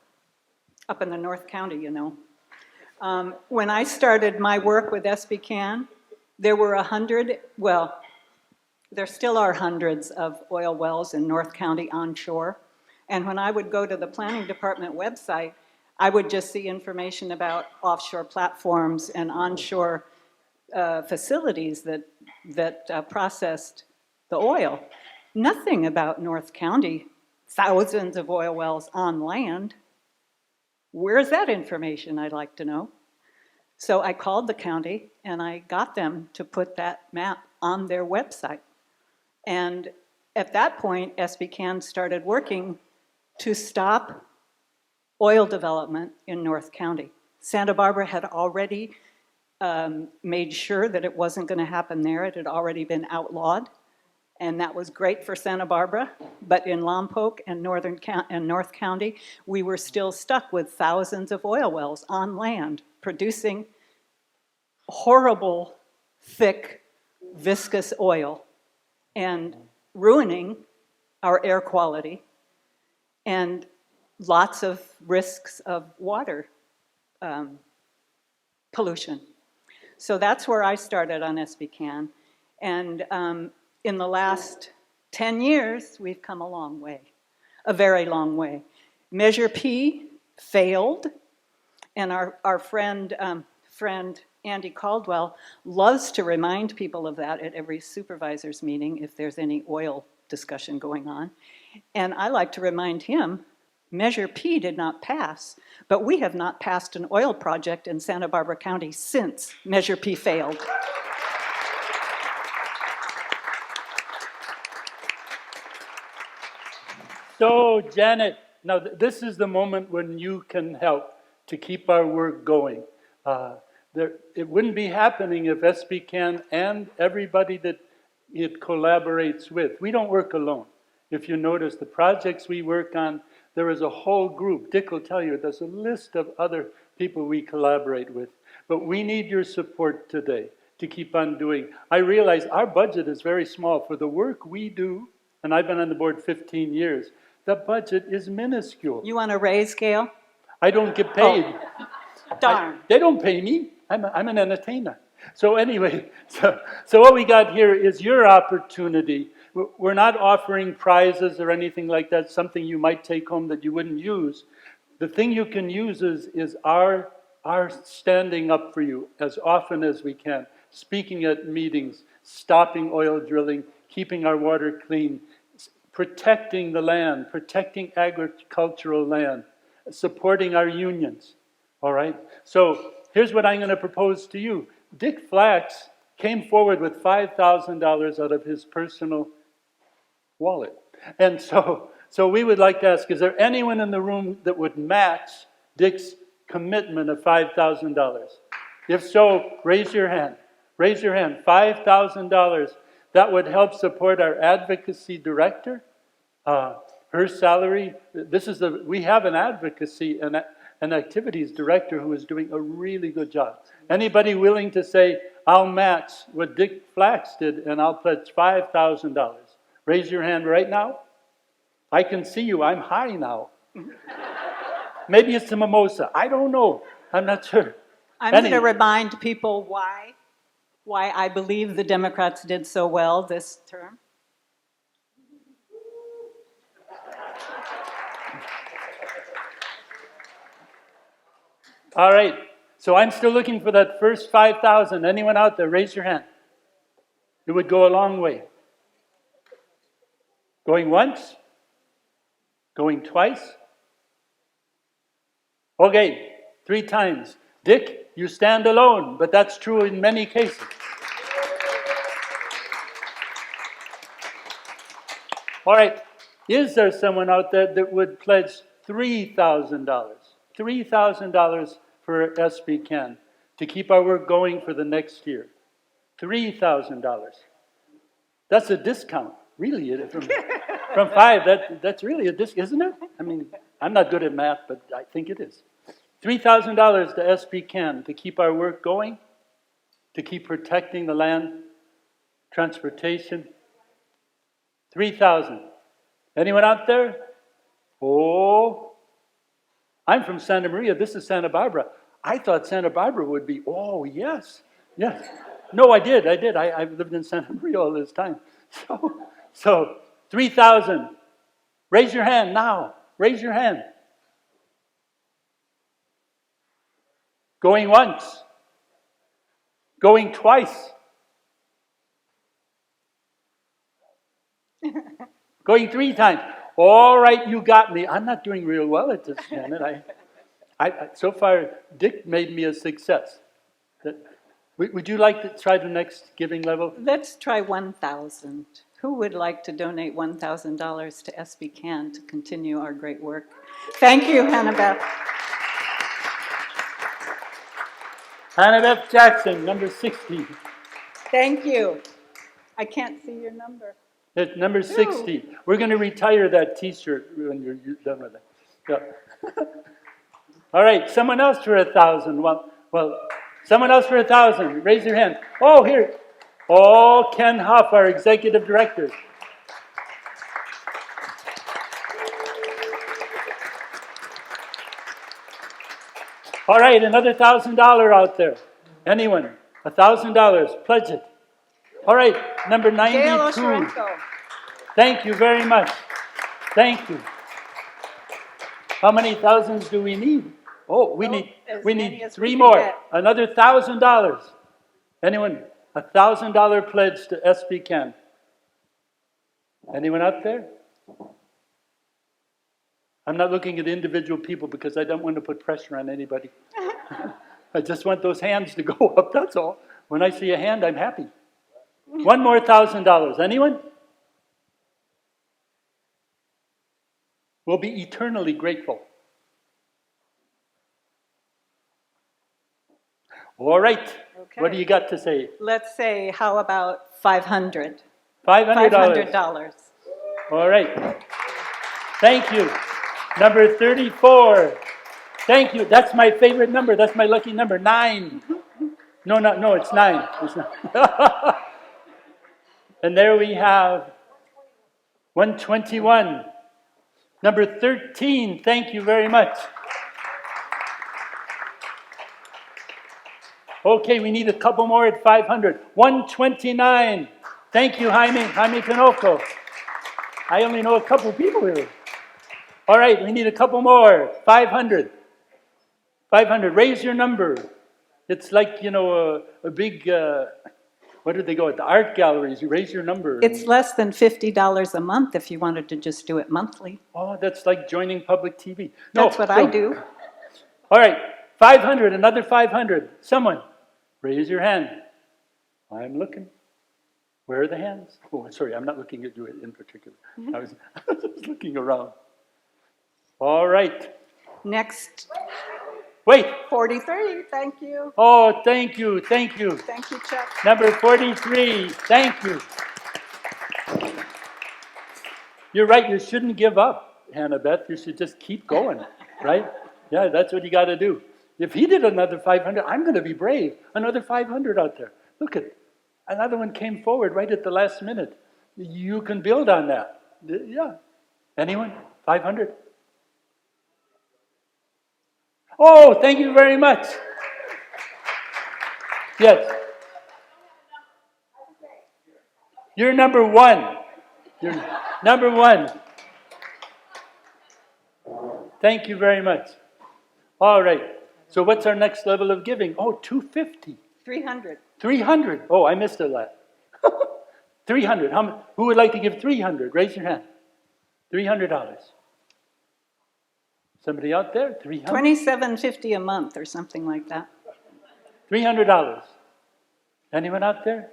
up in the North County, you know. When I started my work with SBCAN, there were 100, well, there still are hundreds of oil wells in North County onshore. And when I would go to the planning department website, I would just see information about offshore platforms and onshore facilities that processed the oil. Nothing about North County, thousands of oil wells on land. Where's that information, I'd like to know. So I called the county and I got them to put that map on their website. And at that point, SBCAN started working to stop oil development in North County. Santa Barbara had already made sure that it wasn't going to happen there. It had already been outlawed, and that was great for Santa Barbara. But in Lompoc and North County, we were still stuck with thousands of oil wells on land producing horrible, thick, viscous oil and ruining our air quality and lots of risks of water pollution. So that's where I started on SBCAN. And in the last 10 years, we've come a long way, a very long way. Measure P failed, and our friend Andy Caldwell loves to remind people of that at every supervisor's meeting if there's any oil discussion going on. And I like to remind him, Measure P did not pass, but we have not passed an oil project in Santa Barbara County since Measure P failed. So, Janet, now this is the moment when you can help to keep our work going. It wouldn't be happening if SBCAN and everybody that it collaborates with. We don't work alone. If you notice, the projects we work on, there is a whole group. Dick will tell you, there's a list of other people we collaborate with. But we need your support today to keep on doing. I realize our budget is very small. For the work we do, and I've been on the board 15 years, the budget is minuscule. You want to raise, Gail? I don't get paid. Oh, darn. They don't pay me. I'm an entertainer. So anyway, so what we got here is your opportunity. We're not offering prizes or anything like that, something you might take home that you wouldn't use. The thing you can use is our standing up for you as often as we can, speaking at meetings, stopping oil drilling, keeping our water clean, protecting the land, protecting agricultural land, supporting our unions, all right? So here's what I'm going to propose to you. Dick Flax came forward with $5,000 out of his personal wallet. And so we would like to ask, is there anyone in the room that would match Dick's commitment of $5,000? If so, raise your hand. Raise your hand. $5,000. that would help support our advocacy director. Her salary, we have an advocacy and activities director who is doing a really good job. Anybody willing to say, I'll match what Dick Flax did and I'll pledge $5,000? Raise your hand right now. I can see you, I'm high now. Maybe it's a mimosa, I don't know, I'm not sure. I'm going to remind people why I believe the Democrats did so well this term. All right, so I'm still looking for that first 5,000. Anyone out there, raise your hand. It would go a long way. Going once? Going twice? Okay, 3 times. Dick, you stand alone, but that's true in many cases. All right, is there someone out there that would pledge $3,000? $3,000 for SBCAN to keep our work going for the next year. $3,000. That's a discount, really. From 5, that's really a discount, isn't it? I mean, I'm not good at math, but I think it is. $3,000 to SBCAN to keep our work going, to keep protecting the land, transportation. 3,000. Anyone out there? Oh, I'm from Santa Maria. This is Santa Barbara. I thought Santa Barbara would be, oh, yes. No, I did. I've lived in Santa Maria all this time. So 3,000. Raise your hand now. Raise your hand. Going once. Going twice. Going 3 times. All right, you got me. I'm not doing real well at this, Janet. So far, Dick made me a success. Would you like to try the next giving level? Let's try 1,000. Who would like to donate $1,000 to SBCAN to continue our great work? Thank you, Hannah-Beth. Hannah-Beth Jackson, number 60. Thank you. I can't see your number. It's number 60. We're going to retire that T-shirt when you're done with it. Yeah. All right, someone else for 1,000. Well, someone else for 1,000. Raise your hand. Oh, here. Oh, Ken Huff, our executive director. All right, another $1,000 out there. Anyone? $1,000. Pledge it. All right, number 92. Thank you very much. Thank you. How many thousands do we need? Oh, we need 3 more. Another $1,000. Anyone? $1,000 pledge to SBCAN. Anyone out there? I'm not looking at individual people because I don't want to put pressure on anybody. I just want those hands to go up, that's all. When I see a hand, I'm happy. 1 more $1,000. Anyone? We'll be eternally grateful. All right. Okay. What do you got to say? Let's say, how about $500? $500. All right. Thank you. Number 34. Thank you. That's my favorite number. That's my lucky number. 9. No, it's 9. It's 9. And there we have 121. Number 13. Thank you very much. Okay, we need a couple more at 500. 129. Thank you, Jaime Tinoco. I only know a couple people here. All right, we need a couple more. 500. 500. Raise your number. It's like, a big, what do they go at the art galleries? You raise your number. It's less than $50 a month if you wanted to just do it monthly. Oh, that's like joining public TV. That's what I do. All right, 500, another 500. Someone, raise your hand. I'm looking. Where are the hands? Oh, sorry, I'm not looking at you in particular. I was looking around. All right. Next. Wait. 43, thank you. Oh, thank you. Thank you, Chuck. Number 43, thank you. You're right, you shouldn't give up, Hannah-Beth. You should just keep going, right? Yeah, that's what you got to do. If he did another 500, I'm going to be brave. Another 500 out there. Look at, another one came forward right at the last minute. You can build on that. Yeah. Anyone? 500? Oh, thank you very much. Yes. You're number one. You're number one. Thank you very much. All right. So what's our next level of giving? Oh, 250. 300. 300. Oh, I missed a lot. 300. Who would like to give 300? Raise your hand. $300. Somebody out there? 300. $27.50 a month or something like that. $300. Anyone out there?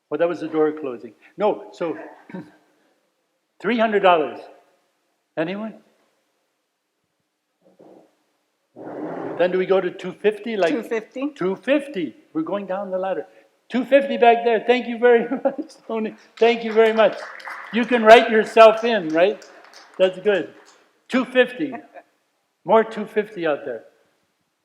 Well, that was the door closing. No, so $300. Anyone? Then do we go to 250? Like 250. 250. We're going down the ladder. 250 back there. Thank you very much, Tony. Thank you very much. You can write yourself in, right? That's good. 250. More 250 out there.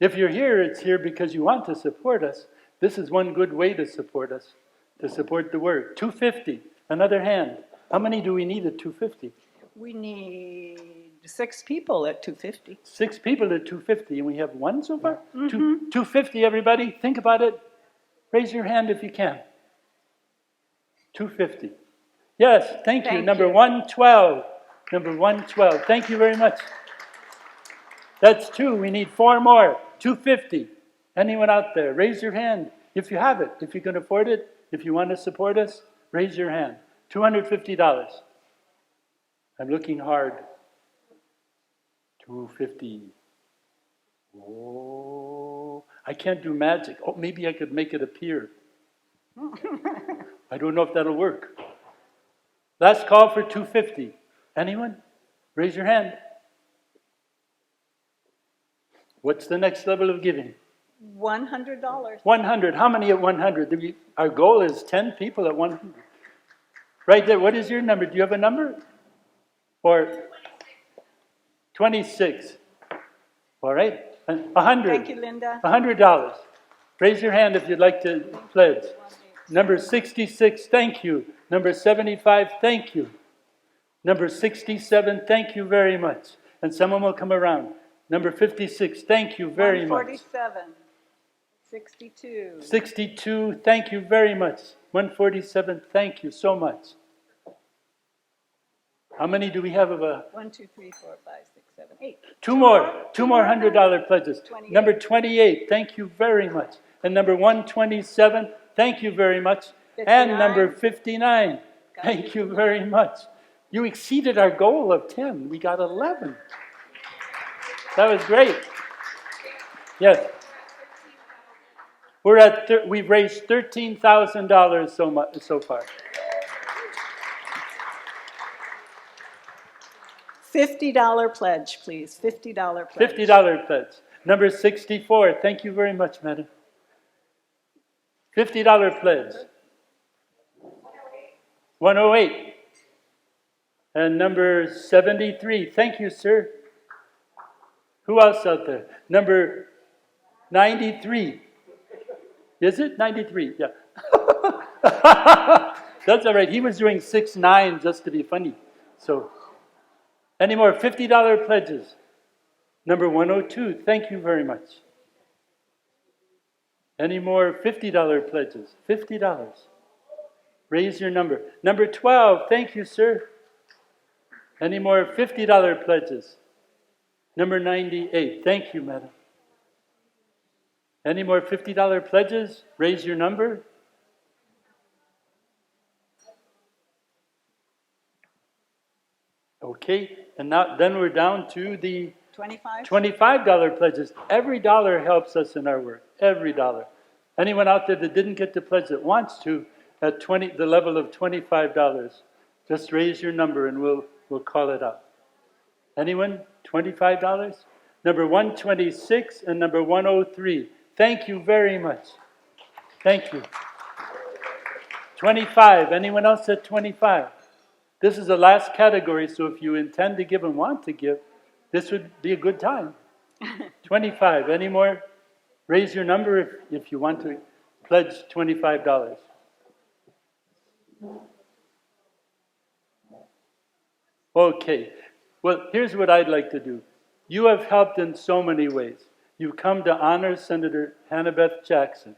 If you're here, it's here because you want to support us. This is one good way to support us, to support the work. 250. Another hand. How many do we need at 250? We need 6 people at 250. 6 people at 250, and we have one so far? 250, everybody. Think about it. Raise your hand if you can. 250. Yes, thank you. Number 112. Number 112. Thank you very much. That's 2. We need 4 more. 250. Anyone out there? Raise your hand if you have it. If you can afford it. If you want to support us, raise your hand. $250. I'm looking hard. 250. Oh, I can't do magic. Oh, maybe I could make it appear. I don't know if that'll work. Last call for 250. Anyone? Raise your hand. What's the next level of giving? $100. 100. How many at 100? Our goal is 10 people at 100. Right there. What is your number? Do you have a number? Or 26. All right. 100. Thank you, Linda. $100. Raise your hand if you'd like to pledge. Number 66, thank you. Number 75, thank you. Number 67, thank you very much. And someone will come around. Number 56, thank you very much. 147. 62. 62, thank you very much. 147, thank you so much. How many do we have of a? 1, 2, 3, 4, 5, 6, 7, 8. Two more $100 pledges. 28. Number 28, thank you very much. And number 127, thank you very much. 59. And number 59, thank you very much. You exceeded our goal of 10. We got 11. That was great. Yes. We've raised $13,000 so far. $50 pledge, please. $50 pledge. $50 pledge. Number 64, thank you very much, madam. $50 pledge. 108. And number 73, thank you, sir. Who else out there? Number 93. Is it 93? Yeah. That's all right. He was doing 6-9 just to be funny. So, any more $50 pledges? Number 102, thank you very much. Any more $50 pledges? $50. Raise your number. Number 12, thank you, sir. Any more $50 pledges? Number 98, thank you, madam. Any more $50 pledges? Raise your number. Okay, and now then we're down to the $25 pledges. Every dollar helps us in our work. Every dollar. Anyone out there that didn't get to pledge that wants to at the level of $25, just raise your number and we'll call it up. Anyone? $25? Number 126 and number 103. Thank you very much. Thank you. 25. Anyone else at 25? This is the last category, so if you intend to give and want to give, this would be a good time. 25. Any more? Raise your number if you want to pledge $25. Okay. Well, here's what I'd like to do. You have helped in so many ways. You've come to honor Senator Hannah-Beth Jackson.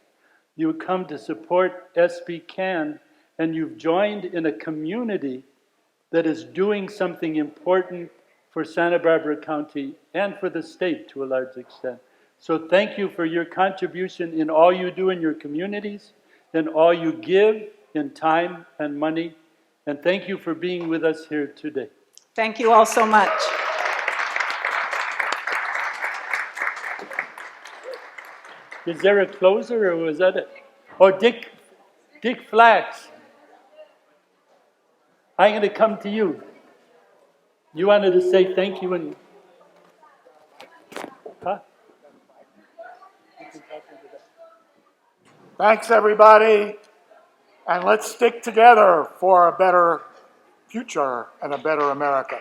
You've come to support SBCAN, and you've joined in a community that is doing something important for Santa Barbara County and for the state to a large extent. So thank you for your contribution in all you do in your communities and all you give in time and money. And thank you for being with us here today. Thank you all so much. Is there a closer or was that it? Oh, Dick Flax. I'm going to come to you. You wanted to say thank you and... Huh? Thanks, everybody. And let's stick together for a better future and a better America.